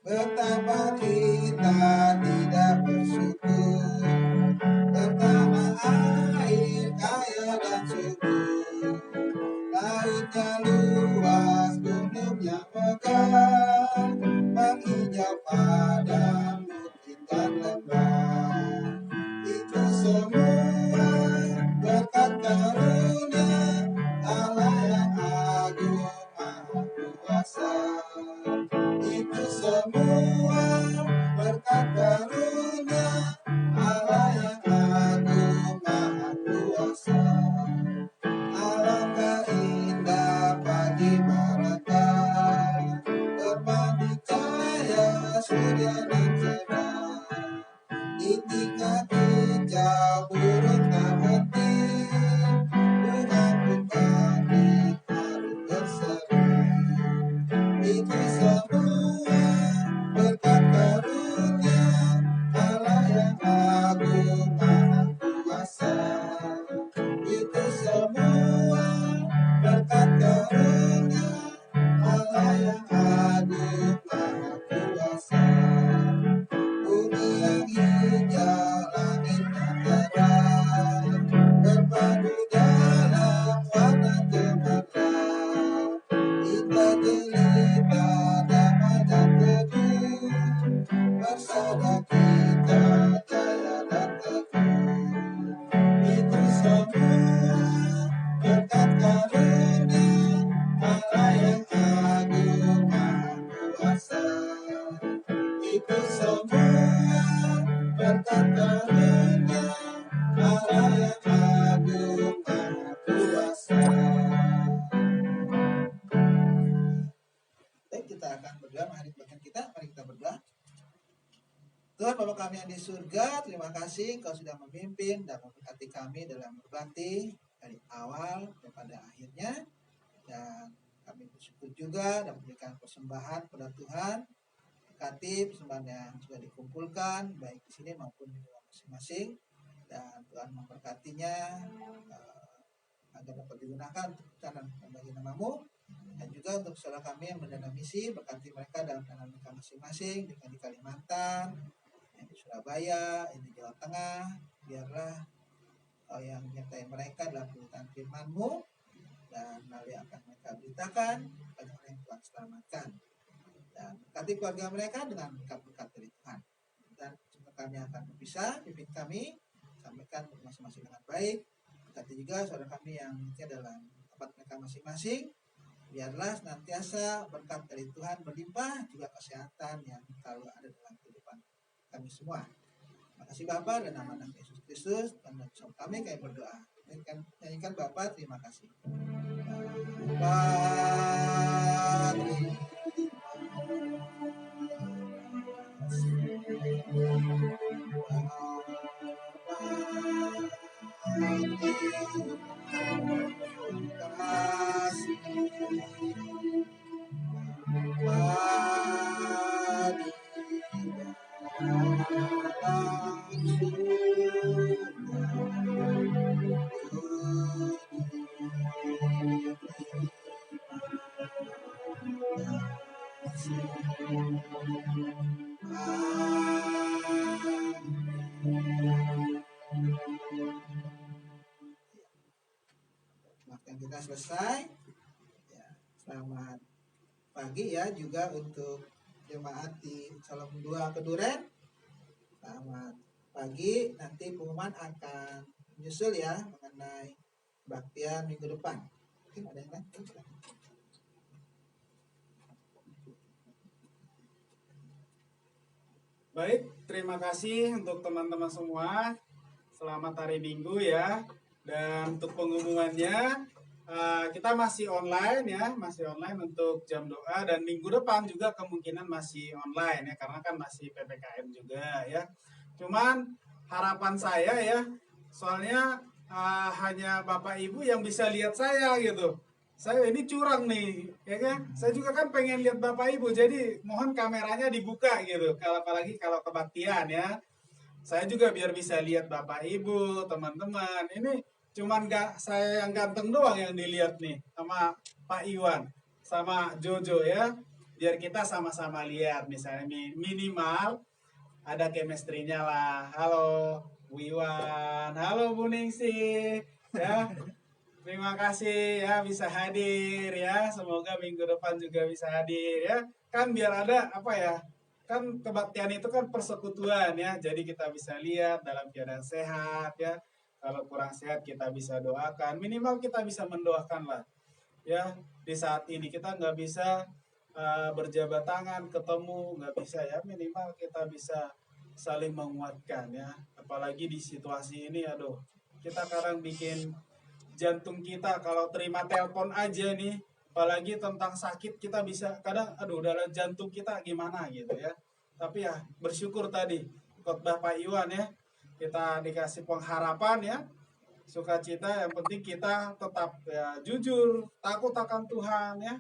Betapa kita tidak bersyukur, pertama air kaya dan subur, lautnya luas, gunungnya megah, menghijau padang, bukit dan lembah. Itu semua berkat karunia Allah yang semua berkat karunia Allah yang agung maha kuasa. Alangkah indah pagi mereka, berbanding cahaya surya dan cerah. Ketika hijau burung tak henti, bunga bukan di harum berseri. Itu semua berkat karunia Allah yang agung maha kuasa. Itu semua berkat karunia Allah yang agung maha kuasa. Bumi yang hijau, langit yang terang, berpadu dalam warna gemerlap. Kita jelita, damai dan teduh, bersama kita jaya dan teguh. Itu semua berkat karunia Allah yang agung maha kuasa. Itu semua berkat karunia Allah yang agung maha kuasa. Baik, kita akan berdoa mengakhiri bagian kita. Mari kita berdoa. Tuhan Bapa kami yang di surga, terima kasih Kau sudah memimpin dan memberkati kami dalam berbakti dari awal kepada akhirnya. Dan kami bersyukur juga dan memberikan persembahan kepada Tuhan. Berkati persembahan yang sudah dikumpulkan, baik di sini maupun di rumah masing-masing. Dan Tuhan memberkatinya agar dapat digunakan untuk pencarian bagi nama-Mu. Dan juga untuk saudara kami yang mendanai misi, berkati mereka dalam tanam mereka masing-masing, dengan di Kalimantan, yang di Surabaya, yang di Jawa Tengah. Biarlah Kau yang menyertai mereka dalam pemberitaan firman-Mu, dan melalui akan mereka beritakan bagi orang yang Tuhan selamatkan. Dan berkati keluarga mereka dengan berkat-berkat dari Tuhan. Dan jika kami akan berpisah, pimpin kami, sampaikan masing-masing dengan baik. Berkati juga saudara kami yang dalam tempat mereka masing-masing. Biarlah senantiasa berkat dari Tuhan berlimpah, juga kesehatan yang selalu ada dalam kehidupan kami semua. Terima kasih Bapa, dan nama Yesus Kristus, dan bersama kami berdoa. Nyanyikan Bapa, terima kasih. Bapa, Makan kita selesai. Ya, selamat pagi ya juga untuk jemaat di Salam 2 Keduren. Selamat pagi. Nanti pengumuman akan menyusul ya mengenai kebaktian minggu depan. Mungkin ada yang lain?
Baik, terima kasih untuk teman-teman semua. Selamat hari Minggu ya. Dan untuk pengumumannya, kita masih online ya, masih online untuk jam doa, dan minggu depan juga kemungkinan masih online ya, karena kan masih PPKM juga ya. Cuman harapan saya ya, soalnya hanya Bapak Ibu yang bisa lihat saya gitu. Saya ini curang nih, ya kan? Saya juga kan pengen lihat Bapak Ibu, jadi mohon kameranya dibuka gitu. Apalagi kalau kebaktian ya. Saya juga biar bisa lihat Bapak Ibu, teman-teman. Ini cuman saya yang ganteng doang yang dilihat nih sama Pak Iwan, sama Jojo ya. Biar kita sama-sama lihat, misalnya minimal ada chemistry-nya lah. Halo Bu Iwan, halo Bu Ningsih, ya. Terima kasih ya bisa hadir ya. Semoga minggu depan juga bisa hadir ya. Kan biar ada apa ya? Kan kebaktian itu kan persekutuan ya. Jadi kita bisa lihat dalam keadaan sehat ya. Kalau kurang sehat kita bisa doakan. Minimal kita bisa mendoakan lah. Ya, di saat ini kita nggak bisa berjabat tangan, ketemu, nggak bisa ya. Minimal kita bisa saling menguatkan ya. Apalagi di situasi ini, aduh, kita kadang bikin jantung kita kalau terima telepon aja nih, apalagi tentang sakit kita bisa kadang, aduh, dalam jantung kita gimana gitu ya. Tapi ya bersyukur tadi khotbah Pak Iwan ya, kita dikasih pengharapan ya, sukacita, yang penting kita tetap ya jujur, takut akan Tuhan ya,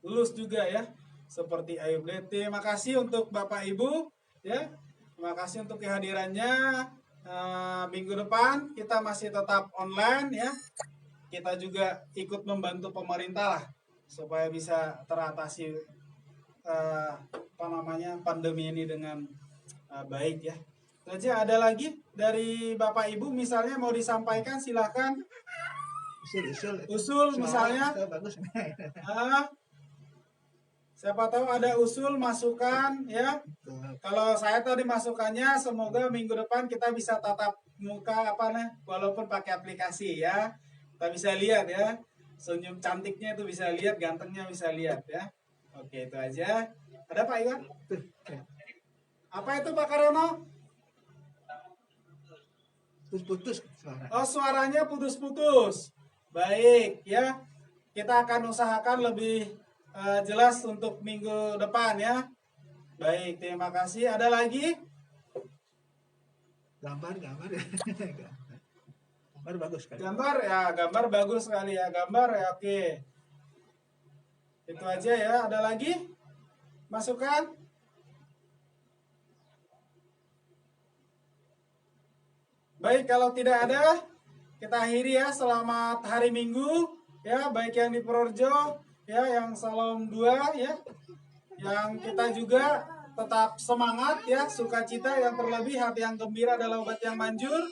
lulus juga ya, seperti Ayub. Terima kasih untuk Bapak Ibu ya, terima kasih untuk kehadirannya. Minggu depan kita masih tetap online ya, kita juga ikut membantu pemerintah lah supaya bisa teratasi pandemi ini dengan baik ya. Itu aja. Ada lagi dari Bapak Ibu misalnya mau disampaikan, silahkan. Usul misalnya.
bagus.
Siapa tahu ada usul, masukan ya. Kalau saya tadi masukannya, semoga minggu depan kita bisa tatap muka walaupun pakai aplikasi ya. Kita bisa lihat ya. Senyum cantiknya itu bisa lihat, gantengnya bisa lihat ya. Oke, itu aja. Ada Pak Iwan? Apa itu Pak Karyono?
Putus suara.
Oh, suaranya putus-putus. Baik ya. Kita akan usahakan lebih jelas untuk minggu depan ya. Baik, terima kasih. Ada lagi?
Gambar bagus kan.
Gambar bagus sekali ya. Gambar ya, oke. Itu aja ya. Ada lagi? Masukan? Baik, kalau tidak ada, kita akhiri ya. Selamat hari Minggu ya, baik yang di Purworejo ya, yang Salom 2 ya. Yang kita juga tetap semangat ya, sukacita yang terlebih, hati yang gembira adalah obat yang manjur.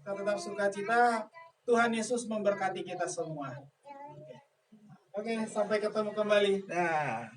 Kita tetap sukacita. Tuhan Yesus memberkati kita semua. Oke, sampai ketemu kembali.
Nah.